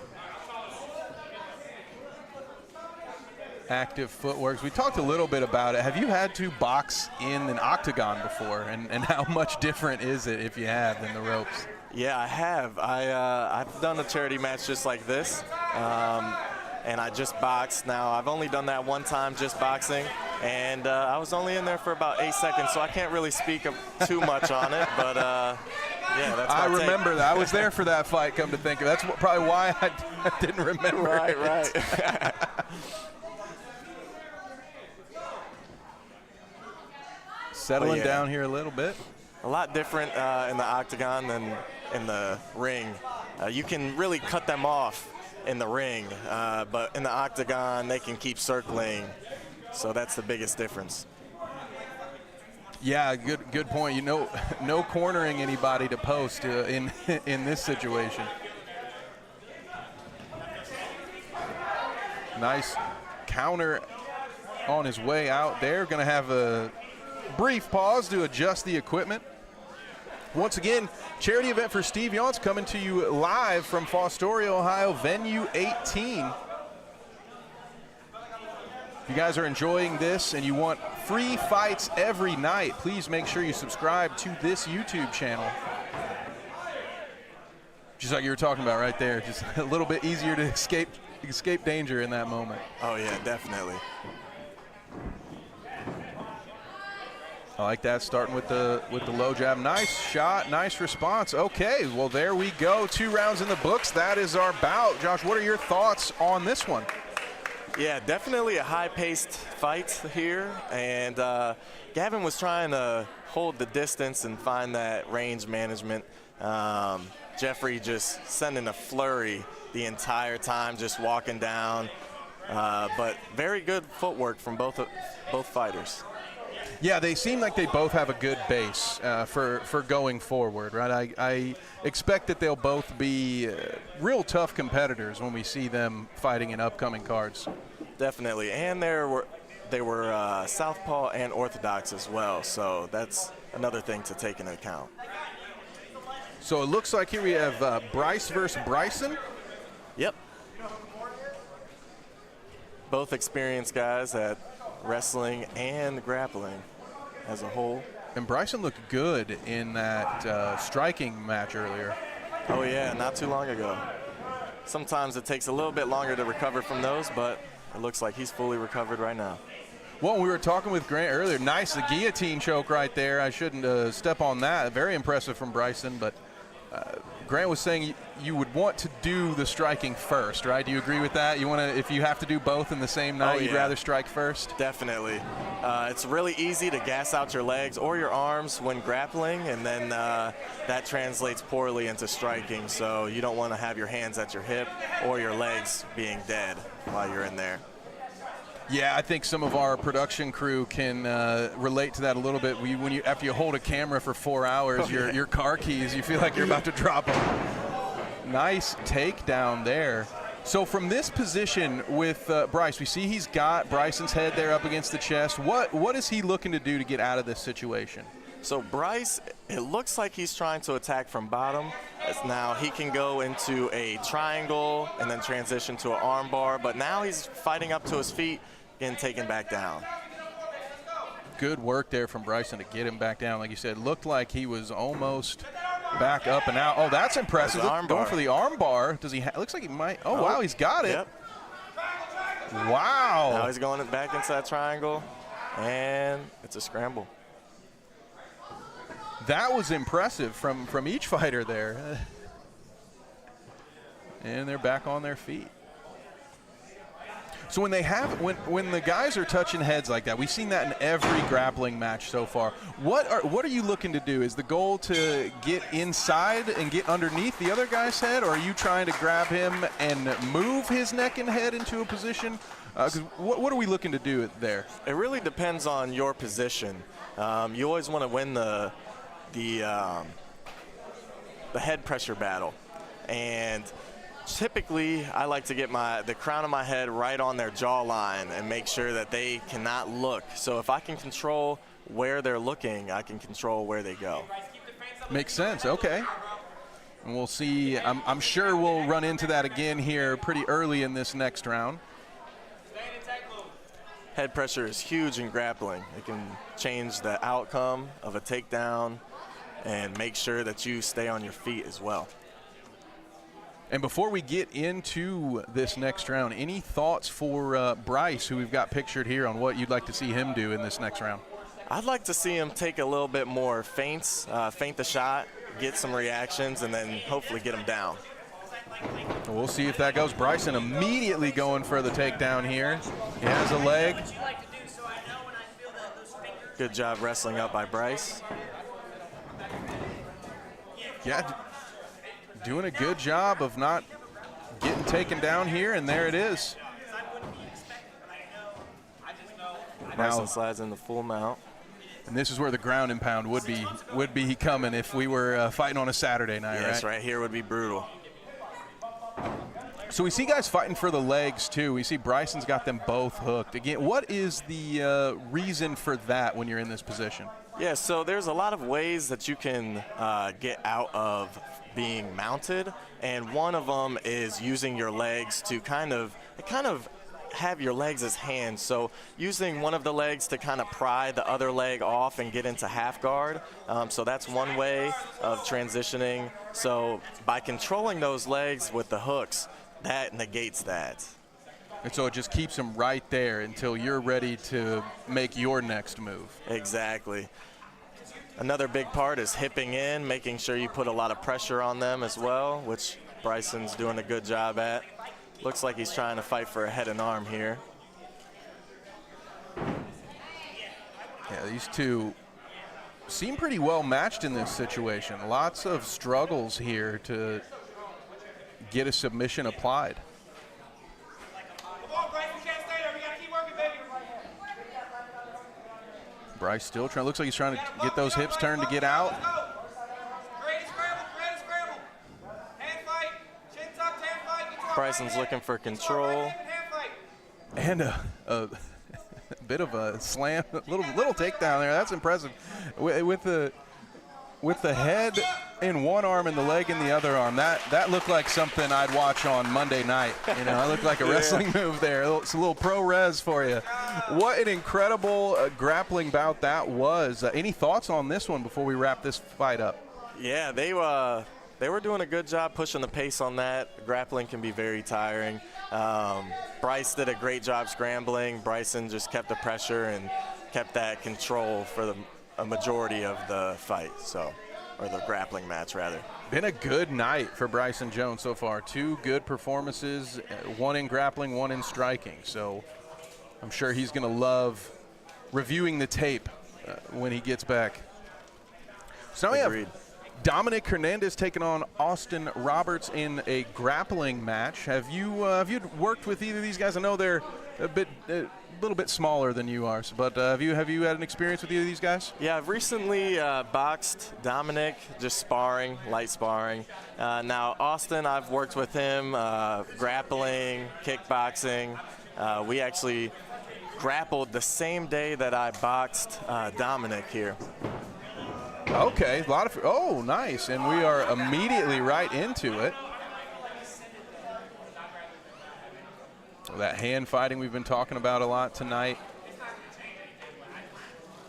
Active footwork. We talked a little bit about it. Have you had to box in an octagon before? And how much different is it, if you have, than the ropes? Yeah, I have. I've done a charity match just like this, and I just boxed. Now, I've only done that one time, just boxing, and I was only in there for about 8 seconds, so I can't really speak too much on it, but yeah, that's my I take. remember that. I was there for that fight, come to think of it. That's probably why I didn't remember it. Right. Settling down here a little bit. A lot different in the octagon than in the ring. You can really cut them off in the ring, but in the octagon, they can keep circling. So that's the biggest difference. Yeah, good point. You know, no cornering anybody to post in this situation. Nice counter on his way out there. Going to have a brief pause to adjust the equipment. Once again, charity event for Steve Yonts coming to you live from Fostoria, Ohio, venue 18. If you guys are enjoying this and you want free fights every night, please make sure you subscribe to this YouTube channel. Just like you were talking about right there, just a little bit easier to escape danger in that moment. Oh yeah, definitely. I like that, starting with the low jab. Nice shot, nice response. Okay, well, there we go. 2 rounds in the books. That is our bout. Josh, what are your thoughts on this one? Yeah, definitely a high-paced fight here, and Gavin was trying to hold the distance and find that range management. Jeffrey just sending a flurry the entire time, just walking down, but very good footwork from both fighters. Yeah, they seem like they both have a good base for going forward, right? I expect that they'll both be real tough competitors when we see them fighting in upcoming cards. Definitely, and they were southpaw and orthodox as well, so that's another thing to take into account. So it looks like here we have Bryce versus Bryson. Yep. Both experienced guys at wrestling and grappling as a whole. And Bryson looked good in that striking match earlier. Oh yeah, not too long ago. Sometimes it takes a little bit longer to recover from those, but it looks like he's fully recovered right now. Well, we were talking with Grant earlier. Nice, the guillotine choke right there. I shouldn't step on that. Very impressive from Bryson, but Grant was saying you would want to do the striking first, right? Do you agree with that? You want to, if you have to do both in the same night, you'd rather strike first? Definitely. It's really easy to gas out your legs or your arms when grappling, and then that translates poorly into striking. So you don't want to have your hands at your hip or your legs being dead while you're in there. Yeah, I think some of our production crew can relate to that a little bit. After you hold a camera for 4 hours, your car keys, you feel like you're about to drop them. Nice takedown there. So from this position with Bryce, we see he's got Bryson's head there up against the chest. What is he looking to do to get out of this situation? So Bryce, it looks like he's trying to attack from bottom. As now he can go into a triangle and then transition to an arm bar, but now he's fighting up to his feet, getting taken back down. Good work there from Bryson to get him back down. Like you said, looked like he was almost back up and out. Oh, that's impressive. Going for the arm bar. Does he? Looks like he might. Oh, wow, he's got it. Yep. Wow. Now he's going back into that triangle, and it's a scramble. That was impressive from each fighter there. And they're back on their feet. So when the guys are touching heads like that, we've seen that in every grappling match so far. What are you looking to do? Is the goal to get inside and get underneath the other guy's head, or are you trying to grab him and move his neck and head into a position? 'Cause what are we looking to do there? It really depends on your position. You always want to win the head pressure battle, and typically I like to get the crown of my head right on their jawline and make sure that they cannot look. So if I can control where they're looking, I can control where they go. Makes sense. Okay. And we'll see. I'm sure we'll run into that again here pretty early in this next round. Head pressure is huge in grappling. It can change the outcome of a takedown and make sure that you stay on your feet as well. And before we get into this next round, any thoughts for Bryce, who we've got pictured here, on what you'd like to see him do in this next round? I'd like to see him take a little bit more feints, feint the shot, get some reactions, and then hopefully get him down. We'll see if that goes. Bryson immediately going for the takedown here. He has a leg. Good job wrestling up by Bryce. Yeah, doing a good job of not getting taken down here, and there it is. Bryson slides in the full mount. And this is where the ground and pound would be coming if we were fighting on a Saturday night, yes, right? right here would be brutal. So we see guys fighting for the legs too. We see Bryson's got them both hooked. Again, what is the reason for that when you're in this position? Yeah, so there's a lot of ways that you can get out of being mounted, and one of them is using your legs to kind of have your legs as hands. So using one of the legs to kind of pry the other leg off and get into half guard. So that's one way of transitioning. So by controlling those legs with the hooks, that negates that. And so it just keeps them right there until you're ready to make your next move. Exactly. Another big part is hipping in, making sure you put a lot of pressure on them as well, which Bryson's doing a good job at. Looks like he's trying to fight for a head and arm here. Yeah, these two seem pretty well matched in this situation. Lots of struggles here to get a submission applied. Bryce still trying, looks like he's trying to get those hips turned to get out. Bryson's looking for control. And a bit of a slam, little takedown there. That's impressive. With the head in one arm and the leg in the other arm, that looked like something I'd watch on Monday night. You know, it looked like a wrestling move there. It's a little pro res for you. What an incredible grappling bout that was. Any thoughts on this one before we wrap this fight up? Yeah, they were doing a good job pushing the pace on that. Grappling can be very tiring. Bryce did a great job scrambling. Bryson just kept the pressure and kept that control for a majority of the fight, or the grappling match, rather. Been a good night for Bryson Jones so far. Two good performances, one in grappling, one in striking. So I'm sure he's going to love reviewing the tape when he gets back. So now we have Dominic Hernandez taking on Austin Roberts in a grappling match. Have you worked with either of these guys? I know they're a little bit smaller than you are. But have you had an experience with either of these guys? Yeah, I've recently boxed Dominic, just sparring, light sparring. Now Austin, I've worked with him, grappling, kickboxing. We actually grappled the same day that I boxed Dominic here. Okay, a lot of, oh, nice, and we are immediately right into it. That hand fighting we've been talking about a lot tonight.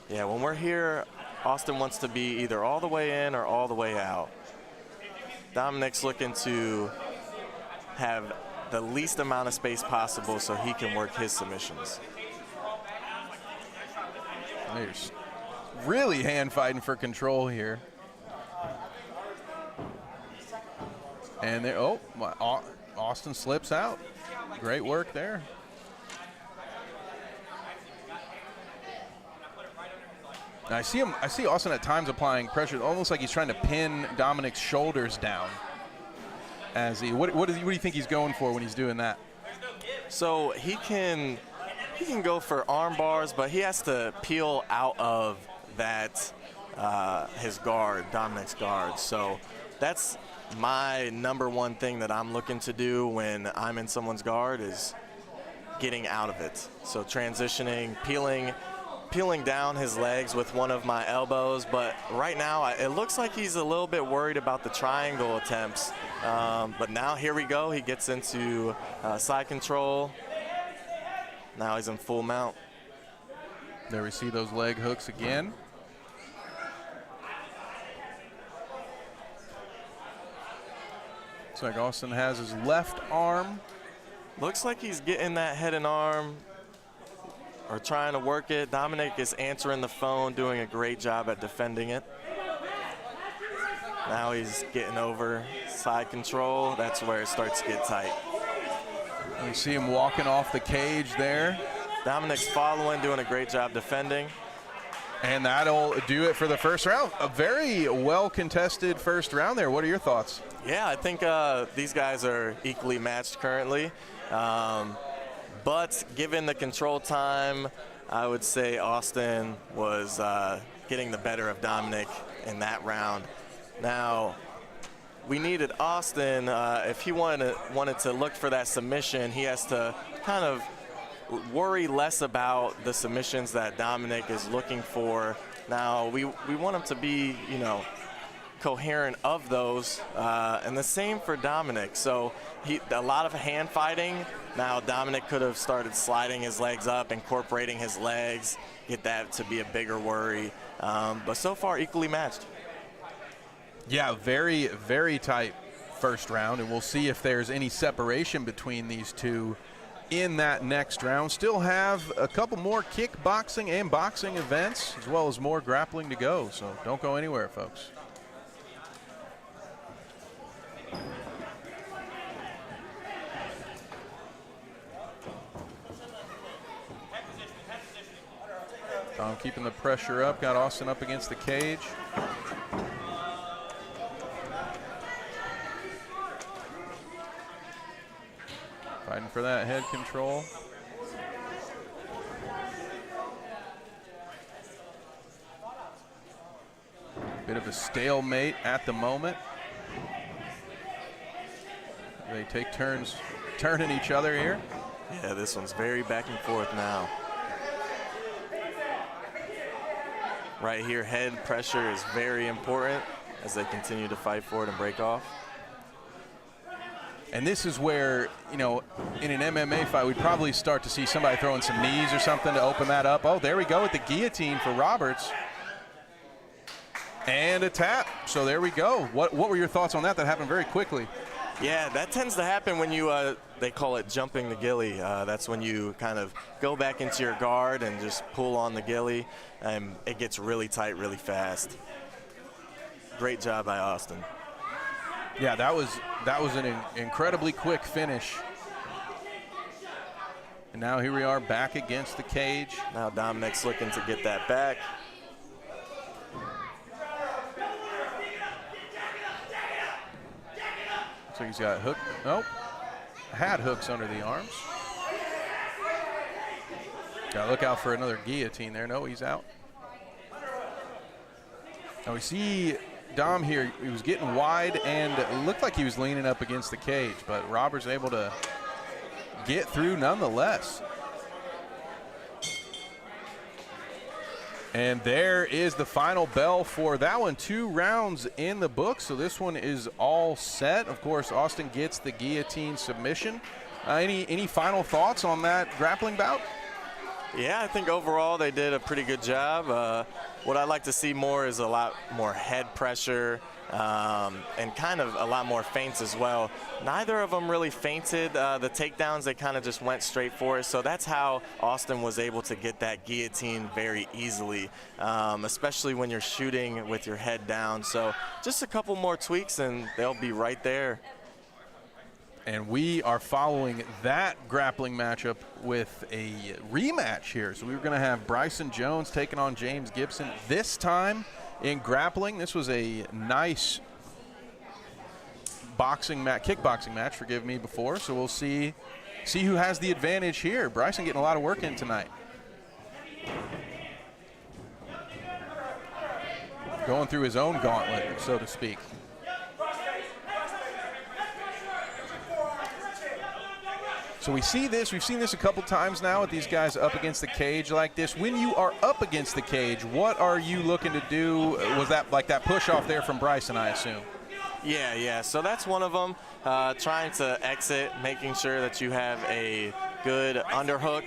Yeah, when we're here, Austin wants to be either all the way in or all the way out. Dominic's looking to have the least amount of space possible so he can work his submissions. There's really hand fighting for control here. And there, oh, Austin slips out. Great work there. Now I see Austin at times applying pressure, almost like he's trying to pin Dominic's shoulders down. As he, what do you think he's going for when he's doing that? So he can go for arm bars, but he has to peel out of that his guard, Dominic's guard. So that's my number one thing that I'm looking to do when I'm in someone's guard is getting out of it. So transitioning, peeling down his legs with one of my elbows, but right now it looks like he's a little bit worried about the triangle attempts. But now here we go, he gets into side control. Now he's in full mount. There we see those leg hooks again. Looks like Austin has his left arm. Looks like he's getting that head and arm or trying to work it. Dominic is answering the phone, doing a great job at defending it. Now he's getting over side control. That's where it starts to get tight. We see him walking off the cage there. Dominic's following, doing a great job defending. And that'll do it for the first round. A very well contested first round there. What are your thoughts? Yeah, I think these guys are equally matched currently. But given the control time, I would say Austin was getting the better of Dominic in that round. Now, we needed Austin, if he wanted to look for that submission, he has to kind of worry less about the submissions that Dominic is looking for. Now, we want him to be, coherent of those, and the same for Dominic. So a lot of hand fighting. Now Dominic could have started sliding his legs up, incorporating his legs, get that to be a bigger worry. But so far, equally matched. Yeah, very, very tight first round, and we'll see if there's any separation between these two in that next round. Still have a couple more kickboxing and boxing events, as well as more grappling to go, so don't go anywhere, folks. Tom keeping the pressure up, got Austin up against the cage. Fighting for that head control. Bit of a stalemate at the moment. They take turns turning each other here. Yeah, this one's very back and forth now. Right here, head pressure is very important as they continue to fight for it and break off. And this is where, in an MMA fight, we'd probably start to see somebody throwing some knees or something to open that up. Oh, there we go with the guillotine for Roberts. And a tap. So there we go. What were your thoughts on that? That happened very quickly. Yeah, that tends to happen when you, they call it jumping the ghillie. That's when you kind of go back into your guard and just pull on the ghillie, and it gets really tight really fast. Great job by Austin. Yeah, that was an incredibly quick finish. And now here we are back against the cage. Now Dominic's looking to get that back. So he's got hook. Oh, had hooks under the arms. Gotta look out for another guillotine there. No, he's out. Now we see Dom here. He was getting wide and it looked like he was leaning up against the cage, but Robert's able to get through nonetheless. And there is the final bell for that one. 2 rounds in the book, so this one is all set. Of course, Austin gets the guillotine submission. Any final thoughts on that grappling bout? Yeah, I think overall they did a pretty good job. What I'd like to see more is a lot more head pressure and kind of a lot more feints as well. Neither of them really feinted the takedowns. They kind of just went straight for it. So that's how Austin was able to get that guillotine very easily, especially when you're shooting with your head down. So just a couple more tweaks and they'll be right there. And we are following that grappling matchup with a rematch here. So we were going to have Bryson Jones taking on James Gibson this time in grappling. This was a nice kickboxing match, forgive me, before. So we'll see who has the advantage here. Bryson getting a lot of work in tonight. Going through his own gauntlet, so to speak. So we've seen this a couple times now with these guys up against the cage like this. When you are up against the cage, what are you looking to do? Was that like that push off there from Bryson, I assume? Yeah. So that's one of them. Trying to exit, making sure that you have a good underhook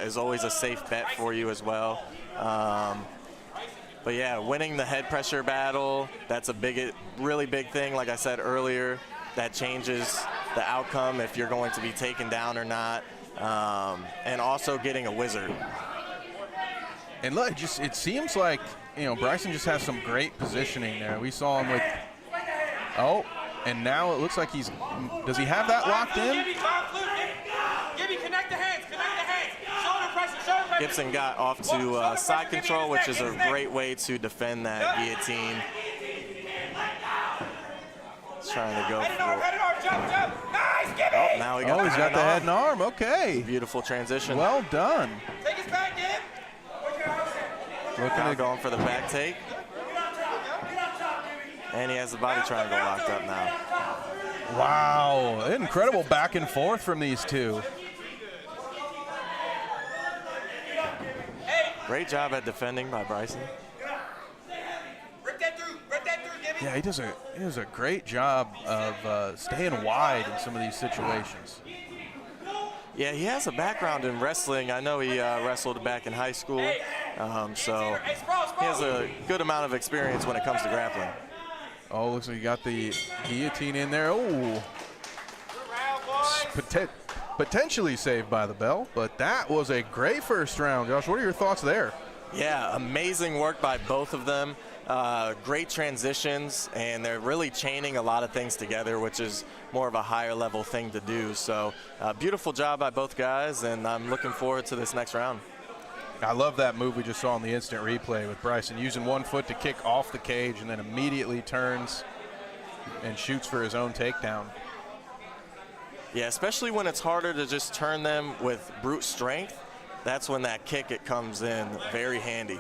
is always a safe bet for you as well. But yeah, winning the head pressure battle, that's a really big thing. Like I said earlier, that changes the outcome if you're going to be taken down or not, and also getting a wizard. And look, it seems like, Bryson just has some great positioning there. We saw him with, and now it looks like does he have that locked in? Connect the hands. Shoulder pressure. Gibson got off to side control, which is a great way to defend that guillotine. Trying to go for Jump. Nice, now he's got the head and arm. Okay. Beautiful transition. Well done. Take his back, Gib. Looking at going for the back take. And he has the body triangle locked up now. Wow. Incredible back and forth from these two. Great job at defending by Bryson. Yeah, he does a great job of staying wide in some of these situations. Yeah, he has a background in wrestling. I know he wrestled back in high school, so he has a good amount of experience when it comes to grappling. Oh, looks like he got the guillotine in there. Oh, potentially saved by the bell, but that was a great first round. Josh, what are your thoughts there? Yeah, amazing work by both of them. Great transitions, and they're really chaining a lot of things together, which is more of a higher level thing to do. So beautiful job by both guys, and I'm looking forward to this next round. I love that move we just saw in the instant replay with Bryson using one foot to kick off the cage and then immediately turns and shoots for his own takedown. Yeah, especially when it's harder to just turn them with brute strength. That's when that kick, it comes in very handy.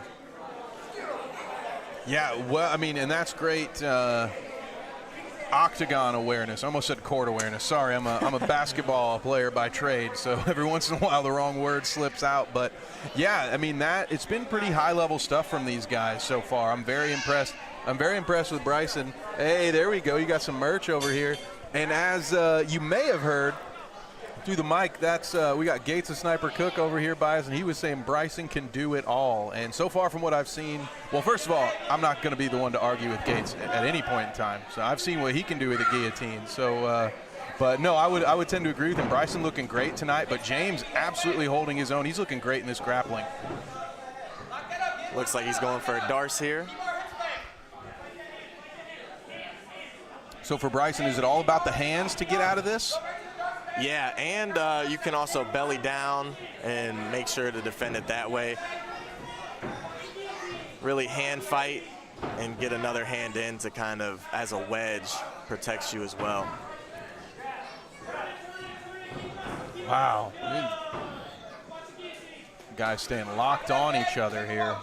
Yeah, well, I mean, and that's great octagon awareness. I almost said court awareness. Sorry, I'm a basketball player by trade, so every once in a while the wrong word slips out. But yeah, I mean, it's been pretty high-level stuff from these guys so far. I'm very impressed. I'm very impressed with Bryson. Hey, there we go. You got some merch over here. And as you may have heard through the mic, that's we got Gates and Sniper Cook over here by us, and he was saying Bryson can do it all. And so far from what I've seen, well, first of all, I'm not going to be the one to argue with Gates at any point in time. So I've seen what he can do with a guillotine. So, but no, I would tend to agree with him. Bryson looking great tonight, but James absolutely holding his own. He's looking great in this grappling. Looks like he's going for a Darce here. So for Bryson, is it all about the hands to get out of this? Yeah, and you can also belly down and make sure to defend it that way. Really hand fight and get another hand in to kind of, as a wedge, protects you as well. Wow. guys staying locked on each other here.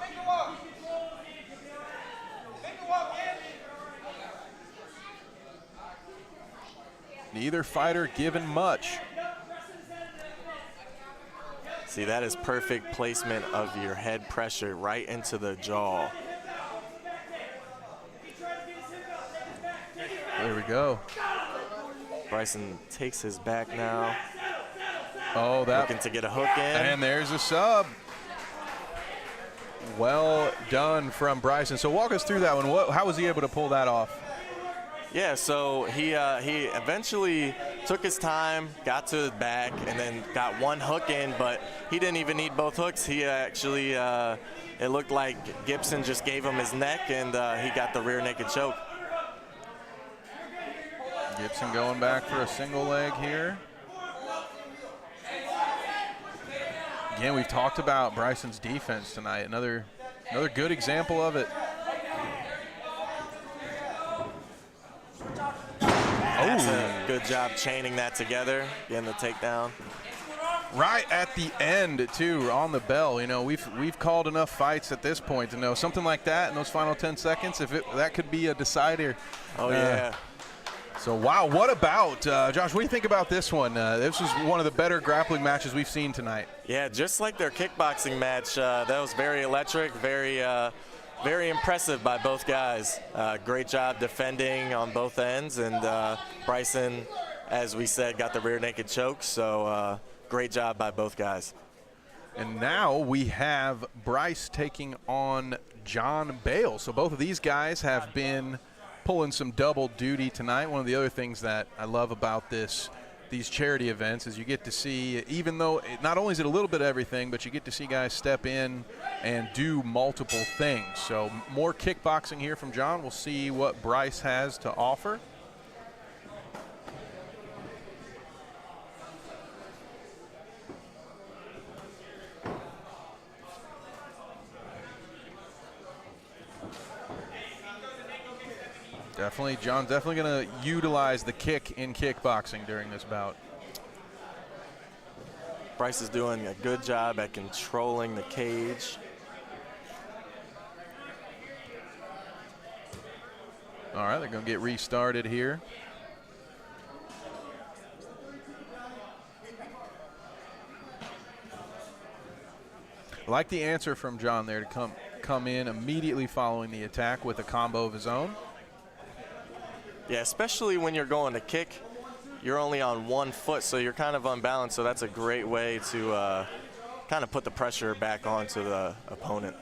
Neither fighter given much. See, that is perfect placement of your head pressure right into the jaw. There we go. Bryson takes his back now. Oh, that. Looking to get a hook in. And there's a sub. Well done from Bryson. So walk us through that one. How was he able to pull that off? Yeah, so he eventually took his time, got to his back, and then got one hook in, but he didn't even need both hooks. He actually, it looked like Gibson just gave him his neck, and he got the rear naked choke. Gibson going back for a single leg here. Again, we've talked about Bryson's defense tonight. Another good example of it. That's a good job chaining that together, getting the takedown. Right at the end, too, on the bell. You know, we've called enough fights at this point to know something like that in those final 10 seconds, that could be a decider. Oh, yeah. So, wow, what about, Josh, what do you think about this one? This was one of the better grappling matches we've seen tonight. Yeah, just like their kickboxing match, that was very electric, very impressive by both guys. Great job defending on both ends, and Bryson, as we said, got the rear naked choke, so great job by both guys. And now we have Bryce taking on John Bale. So both of these guys have been pulling some double duty tonight. One of the other things that I love about these charity events is you get to see, even though not only is it a little bit of everything, but you get to see guys step in and do multiple things. So more kickboxing here from John. We'll see what Bryce has to offer. Definitely, John's definitely going to utilize the kick in kickboxing during this bout. Bryce is doing a good job at controlling the cage. All right, they're going to get restarted here. I like the answer from John there to come in immediately following the attack with a combo of his own. Yeah, especially when you're going to kick, you're only on one foot, so you're kind of unbalanced. So that's a great way to kind of put the pressure back onto the opponent.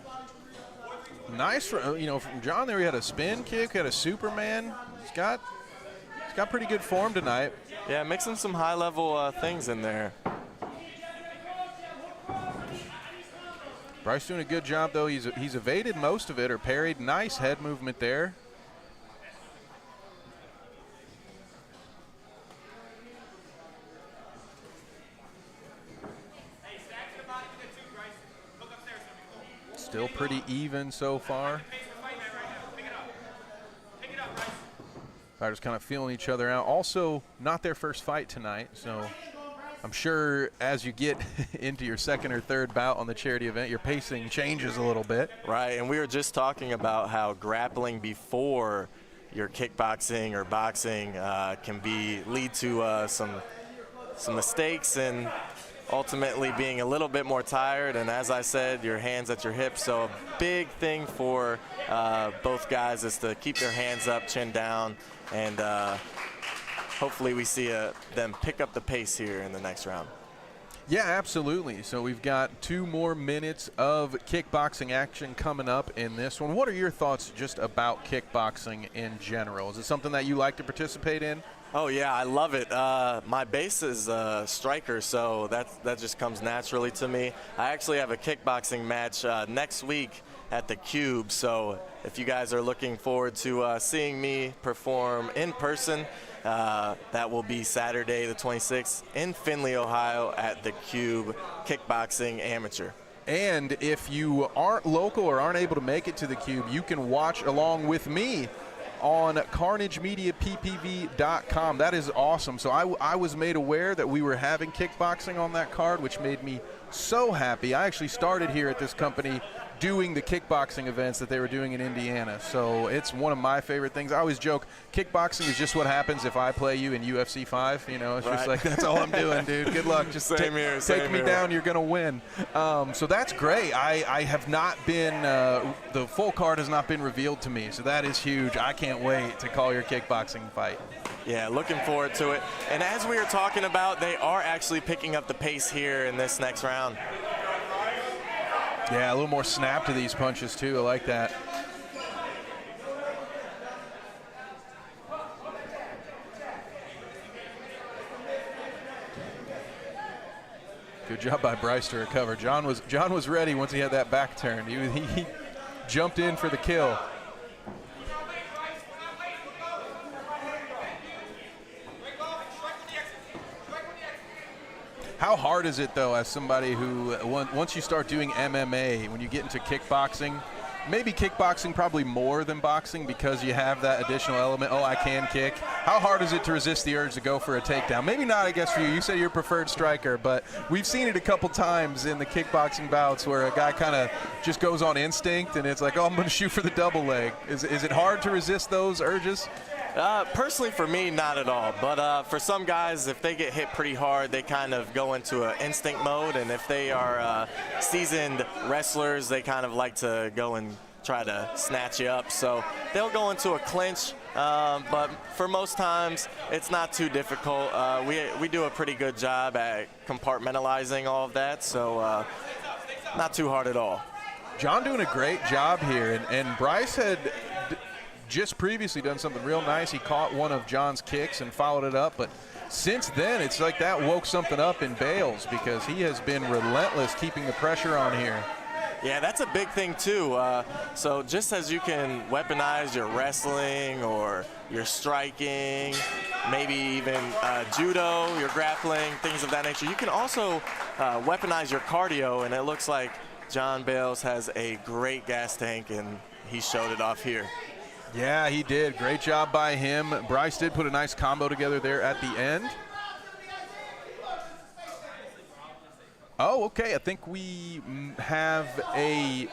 Nice, from John there. He had a spin kick, had a Superman. He's got pretty good form tonight. Yeah, mixing some high-level things in there. Bryce doing a good job though. He's evaded most of it or parried. Nice head movement there. Still pretty even so far. Fighters kind of feeling each other out. Also, not their first fight tonight, so I'm sure as you get into your second or third bout on the charity event, your pacing changes a little bit. Right, and we were just talking about how grappling before your kickboxing or boxing can lead to some mistakes and ultimately being a little bit more tired, and as I said, your hands at your hips. So a big thing for both guys is to keep their hands up, chin down, and hopefully we see them pick up the pace here in the next round. Yeah, absolutely. So we've got 2 more minutes of kickboxing action coming up in this one. What are your thoughts just about kickboxing in general? Is it something that you like to participate in? Oh yeah, I love it. My base is striker, so that just comes naturally to me. I actually have a kickboxing match next week at the Cube, so if you guys are looking forward to seeing me perform in person, that will be Saturday the 26th in Findlay, Ohio at the Cube Kickboxing Amateur. And if you aren't local or aren't able to make it to the Cube, you can watch along with me on carnagemediappv.com. That is awesome. So I was made aware that we were having kickboxing on that card, which made me so happy. I actually started here at this company doing the kickboxing events that they were doing in Indiana. So it's one of my favorite things. I always joke, kickboxing is just what happens if I play you in UFC 5. You know, it's just like, that's all I'm doing, dude. Good luck. Just take me down. You're going to win. So that's great. I have not been, the full card has not been revealed to me. So that is huge. I can't wait to call your kickboxing fight. Yeah, looking forward to it. And as we were talking about, they are actually picking up the pace here in this next round. Yeah, a little more snap to these punches, too. I like that. Good job by Bryce to recover. John was ready once he had that back turn. He jumped in for the kill. How hard is it, though, as somebody who, once you start doing MMA, when you get into kickboxing, maybe kickboxing probably more than boxing because you have that additional element, oh, I can kick. How hard is it to resist the urge to go for a takedown? Maybe not, I guess, for you. You say you're a preferred striker, but we've seen it a couple times in the kickboxing bouts where a guy kind of just goes on instinct and it's like, oh, I'm going to shoot for the double leg. Is it hard to resist those urges? Personally, for me, not at all. But for some guys, if they get hit pretty hard, they kind of go into an instinct mode. And if they are seasoned wrestlers, they kind of like to go and try to snatch you up. So they'll go into a clinch. But for most times, it's not too difficult. We do a pretty good job at compartmentalizing all of that. So not too hard at all. John doing a great job here. And Bryce had just previously done something real nice. He caught one of John's kicks and followed it up, but since then it's like that woke something up in Bales because he has been relentless keeping the pressure on here. Yeah, that's a big thing too. So just as you can weaponize your wrestling or your striking, maybe even judo, your grappling, things of that nature, you can also weaponize your cardio, and it looks like John Bales has a great gas tank, and he showed it off here. Yeah, he did. Great job by him. Bryce did put a nice combo together there at the end. Oh, okay. I think we have a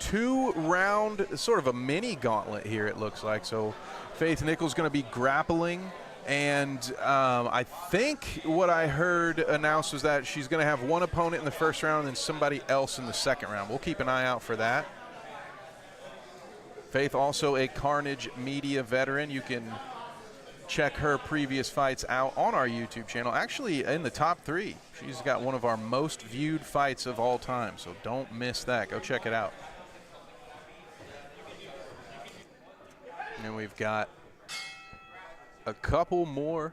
2-round, sort of a mini gauntlet here, it looks like. So Faith Nichols going to be grappling. And I think what I heard announced was that she's going to have one opponent in the first round and somebody else in the second round. We'll keep an eye out for that. Faith, also a Carnage Media veteran. You can check her previous fights out on our YouTube channel. Actually, in the top 3. She's got one of our most viewed fights of all time, so don't miss that. Go check it out. And we've got a couple more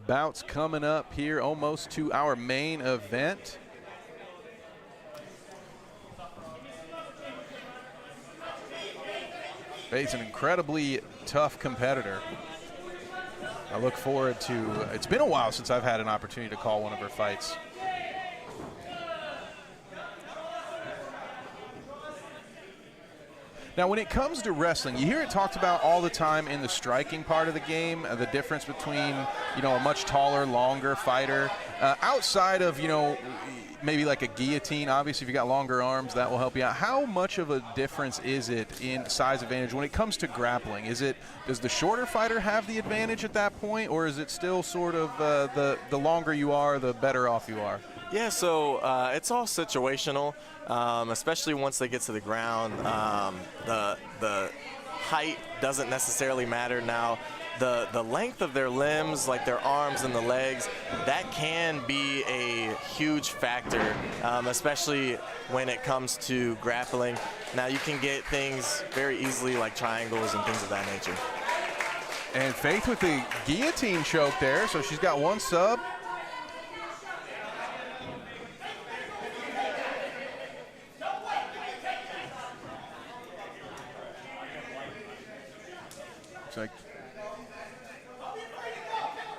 bouts coming up here, almost to our main event. Faith's an incredibly tough competitor. I look forward to, it's been a while since I've had an opportunity to call one of her fights. Now, when it comes to wrestling, you hear it talked about all the time in the striking part of the game, the difference between, you know, a much taller, longer fighter. Outside of, you know, maybe like a guillotine, obviously if you got longer arms, that will help you out. How much of a difference is it in size advantage when it comes to grappling? Does the shorter fighter have the advantage at that point, or is it still sort of the longer you are, the better off you are? Yeah, so it's all situational, especially once they get to the ground. The height doesn't necessarily matter now. The length of their limbs, like their arms and the legs, that can be a huge factor, especially when it comes to grappling. Now you can get things very easily like triangles and things of that nature. And Faith with the guillotine choke there, so she's got one sub. Looks like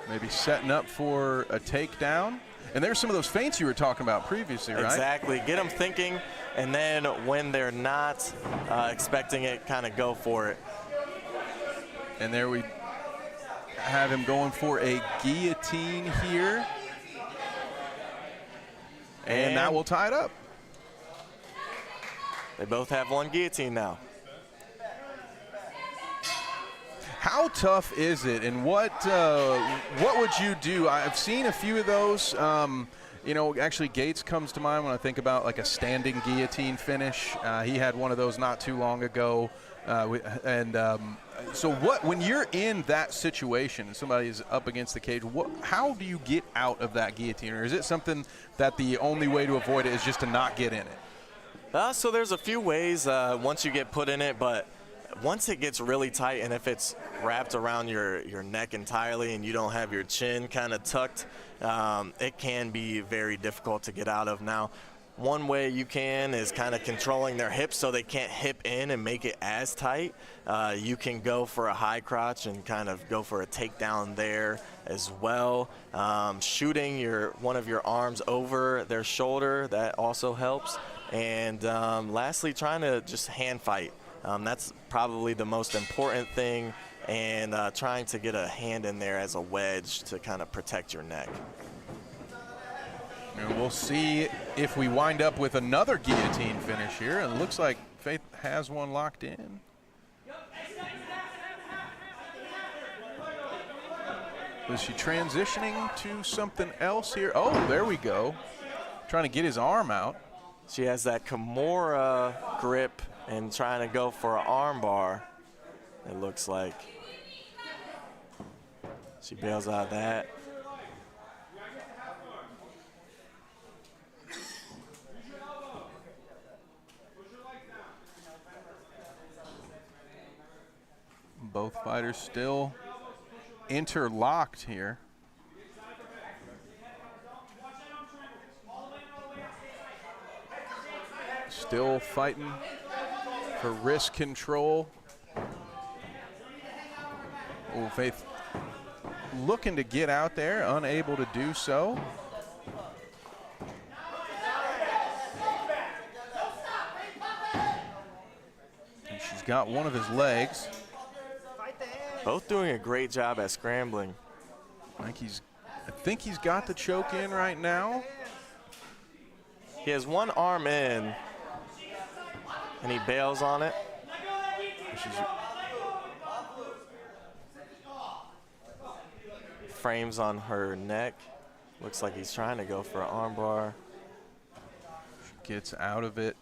maybe setting up for a takedown. And there's some of those feints you were talking about previously, right? Exactly. Get them thinking, and then when they're not expecting it, kind of go for it. And there we have him going for a guillotine here. And that will tie it up. They both have one guillotine now. How tough is it, and what would you do? I've seen a few of those. You know, actually Gates comes to mind when I think about like a standing guillotine finish. He had one of those not too long ago. So when you're in that situation and somebody's up against the cage, how do you get out of that guillotine? Or is it something that the only way to avoid it is just to not get in it? So there's a few ways once you get put in it, but once it gets really tight and if it's wrapped around your neck entirely and you don't have your chin kind of tucked, it can be very difficult to get out of. Now, one way you can is kind of controlling their hips so they can't hip in and make it as tight. You can go for a high crotch and kind of go for a takedown there as well. Shooting one of your arms over their shoulder, that also helps. And lastly, trying to just hand fight. That's probably the most important thing, and trying to get a hand in there as a wedge to kind of protect your neck. And we'll see if we wind up with another guillotine finish here. And it looks like Faith has one locked in. Is she transitioning to something else here? Oh, there we go. Trying to get his arm out. She has that Kimura grip and trying to go for an arm bar, it looks like. She bails out of that. Both fighters still interlocked here. Still fighting for wrist control. Oh, Faith looking to get out there, unable to do so. And she's got one of his legs. Both doing a great job at scrambling. I think he's got the choke in right now. He has one arm in, and he bails on it. Frames on her neck. Looks like he's trying to go for an arm bar. She gets out of it.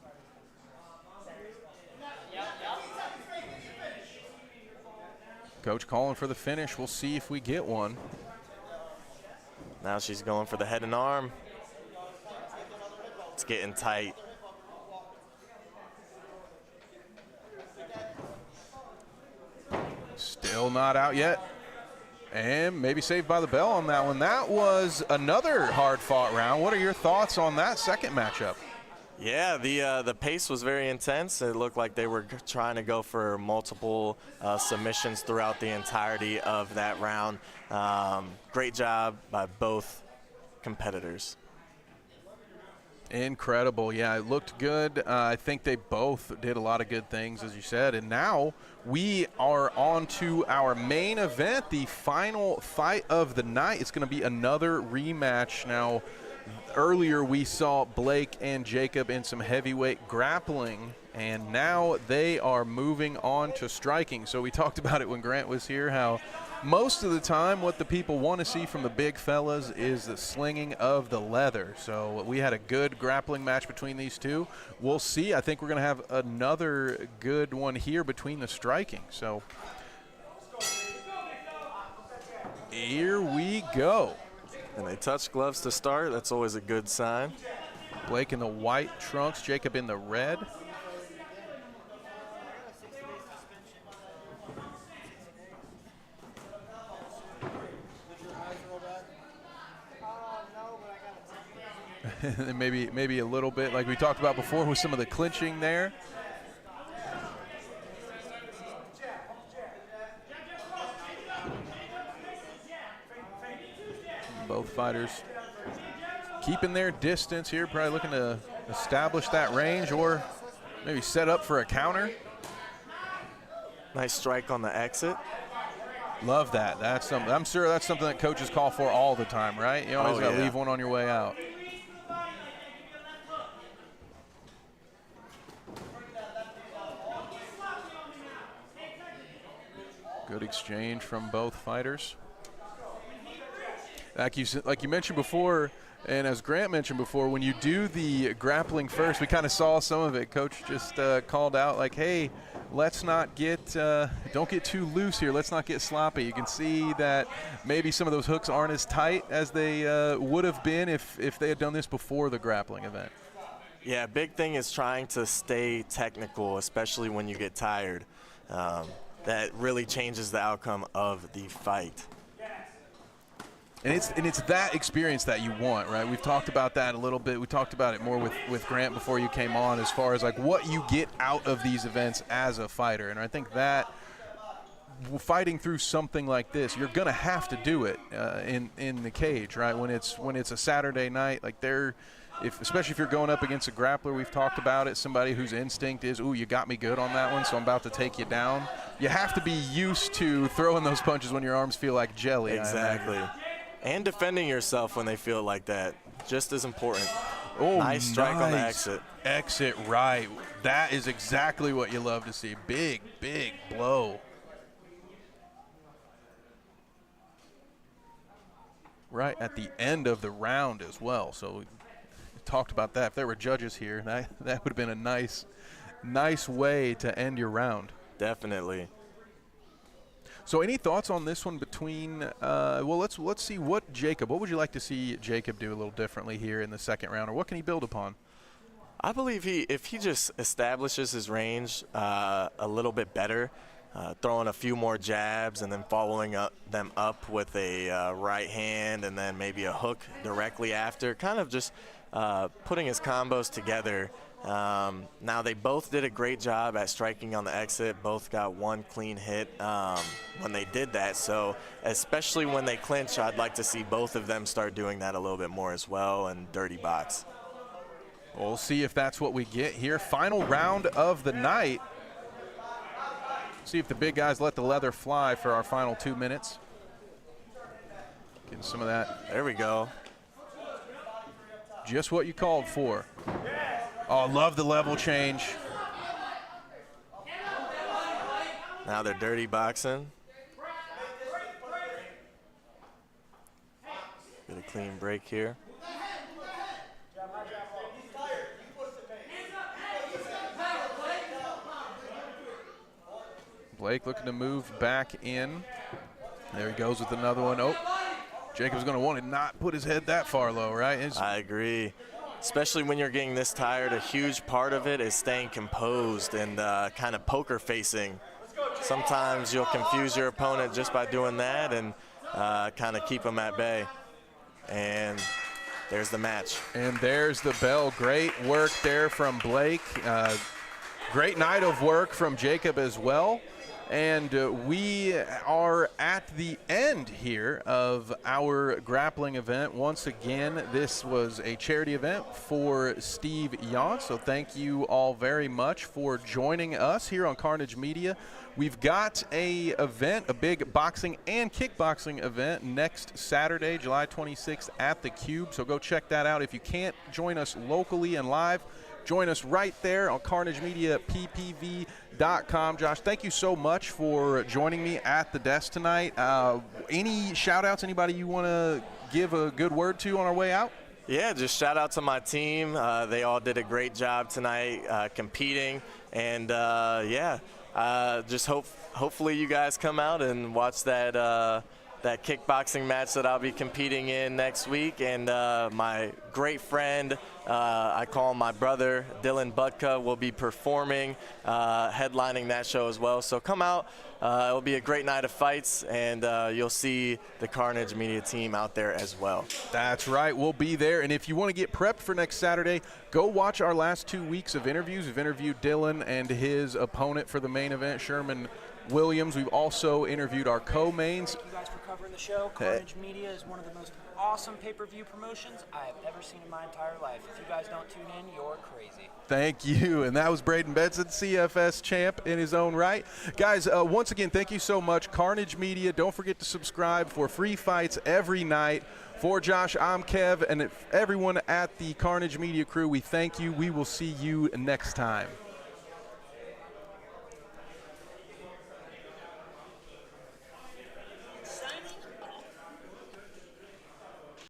Coach calling for the finish. We'll see if we get one. Now she's going for the head and arm. It's getting tight. Still not out yet. And maybe saved by the bell on that one. That was another hard-fought round. What are your thoughts on that second matchup? Yeah, the pace was very intense. It looked like they were trying to go for multiple submissions throughout the entirety of that round. Great job by both competitors. Incredible. Yeah, it looked good. I think they both did a lot of good things, as you said. And now we are on to our main event, the final fight of the night. It's going to be another rematch. Now, earlier we saw Blake and Jacob in some heavyweight grappling, and now they are moving on to striking. So we talked about it when Grant was here, how most of the time what the people want to see from the big fellas is the slinging of the leather. So we had a good grappling match between these two. We'll see. I think we're going to have another good one here between the striking. So here we go. And they touch gloves to start. That's always a good sign. Blake in the white trunks, Jacob in the red. maybe a little bit like we talked about before with some of the clinching there. Both fighters keeping their distance here, probably looking to establish that range or maybe set up for a counter. Nice strike on the exit. Love that. That's something. I'm sure that's something that coaches call for all the time, right? You always got to leave one on your way out. Good exchange from both fighters. Like you mentioned before, and as Grant mentioned before, when you do the grappling first, we kind of saw some of it. Coach just called out like, hey, let's not get, don't get too loose here. Let's not get sloppy. You can see that maybe some of those hooks aren't as tight as they would have been if they had done this before the grappling event. Yeah, big thing is trying to stay technical, especially when you get tired. That really changes the outcome of the fight. And it's that experience that you want, right? We've talked about that a little bit. We talked about it more with Grant before you came on, as far as like what you get out of these events as a fighter. And I think that fighting through something like this, you're gonna have to do it in the cage, right? When it's a Saturday night, like especially if you're going up against a grappler, we've talked about it, somebody whose instinct is, ooh, you got me good on that one, so I'm about to take you down. You have to be used to throwing those punches when your arms feel like jelly. Exactly. And defending yourself when they feel like that, just as important. Oh, nice strike on the exit. Exit right. That is exactly what you love to see. Big, big blow. Right at the end of the round as well. So we talked about that. If there were judges here, that would have been a nice way to end your round. Definitely. So any thoughts on this one between, well, let's see what would you like to see Jacob do a little differently here in the second round, or what can he build upon? I believe if he just establishes his range a little bit better, throwing a few more jabs and then following them up with a right hand and then maybe a hook directly after, kind of just putting his combos together. Now they both did a great job at striking on the exit, both got one clean hit when they did that, so especially when they clinch, I'd like to see both of them start doing that a little bit more as well, and dirty box. We'll see if that's what we get here. Final round of the night. See if the big guys let the leather fly for our final 2 minutes. Getting some of that. There we go. Just what you called for. Oh, love the level change. Now they're dirty boxing. Get a clean break here. Blake looking to move back in. There he goes with another one. Oh, Jacob's going to want to not put his head that far low, right? I agree. Especially when you're getting this tired, a huge part of it is staying composed and kind of poker facing. Sometimes you'll confuse your opponent just by doing that and kind of keep them at bay. And there's the match. And there's the bell. Great work there from Blake. Great night of work from Jacob as well. And we are at the end here of our grappling event. Once again, this was a charity event for Steve Yonts, so thank you all very much for joining us here on Carnage Media. We've got a big boxing and kickboxing event next Saturday, July 26th at the Cube, so go check that out. If you can't join us locally and live, join us right there on CarnageMediaPPV.com. Josh, thank you so much for joining me at the desk tonight. Any shout-outs, anybody you want to give a good word to on our way out? Yeah, just shout out to my team. They all did a great job tonight competing. And, just hopefully you guys come out and watch that kickboxing match that I'll be competing in next week. And my great friend, I call him my brother, Dylan Budka, will be performing, headlining that show as well. So come out. It'll be a great night of fights, and you'll see the Carnage Media team out there as well. That's right. We'll be there. And if you want to get prepped for next Saturday, go watch our last 2 weeks of interviews. We've interviewed Dylan and his opponent for the main event, Sherman Williams. We've also interviewed our co-mains. Thank you guys for covering the show. Carnage Media is one of the most awesome pay-per-view promotions I have ever seen in my entire life. If you guys don't tune in, you're crazy. Thank you. And that was Braden Benson, CFS champ in his own right. Guys, once again, thank you so much. Carnage Media, don't forget to subscribe for free fights every night. For Josh, I'm Kev, and everyone at the Carnage Media crew, we thank you. We will see you next time.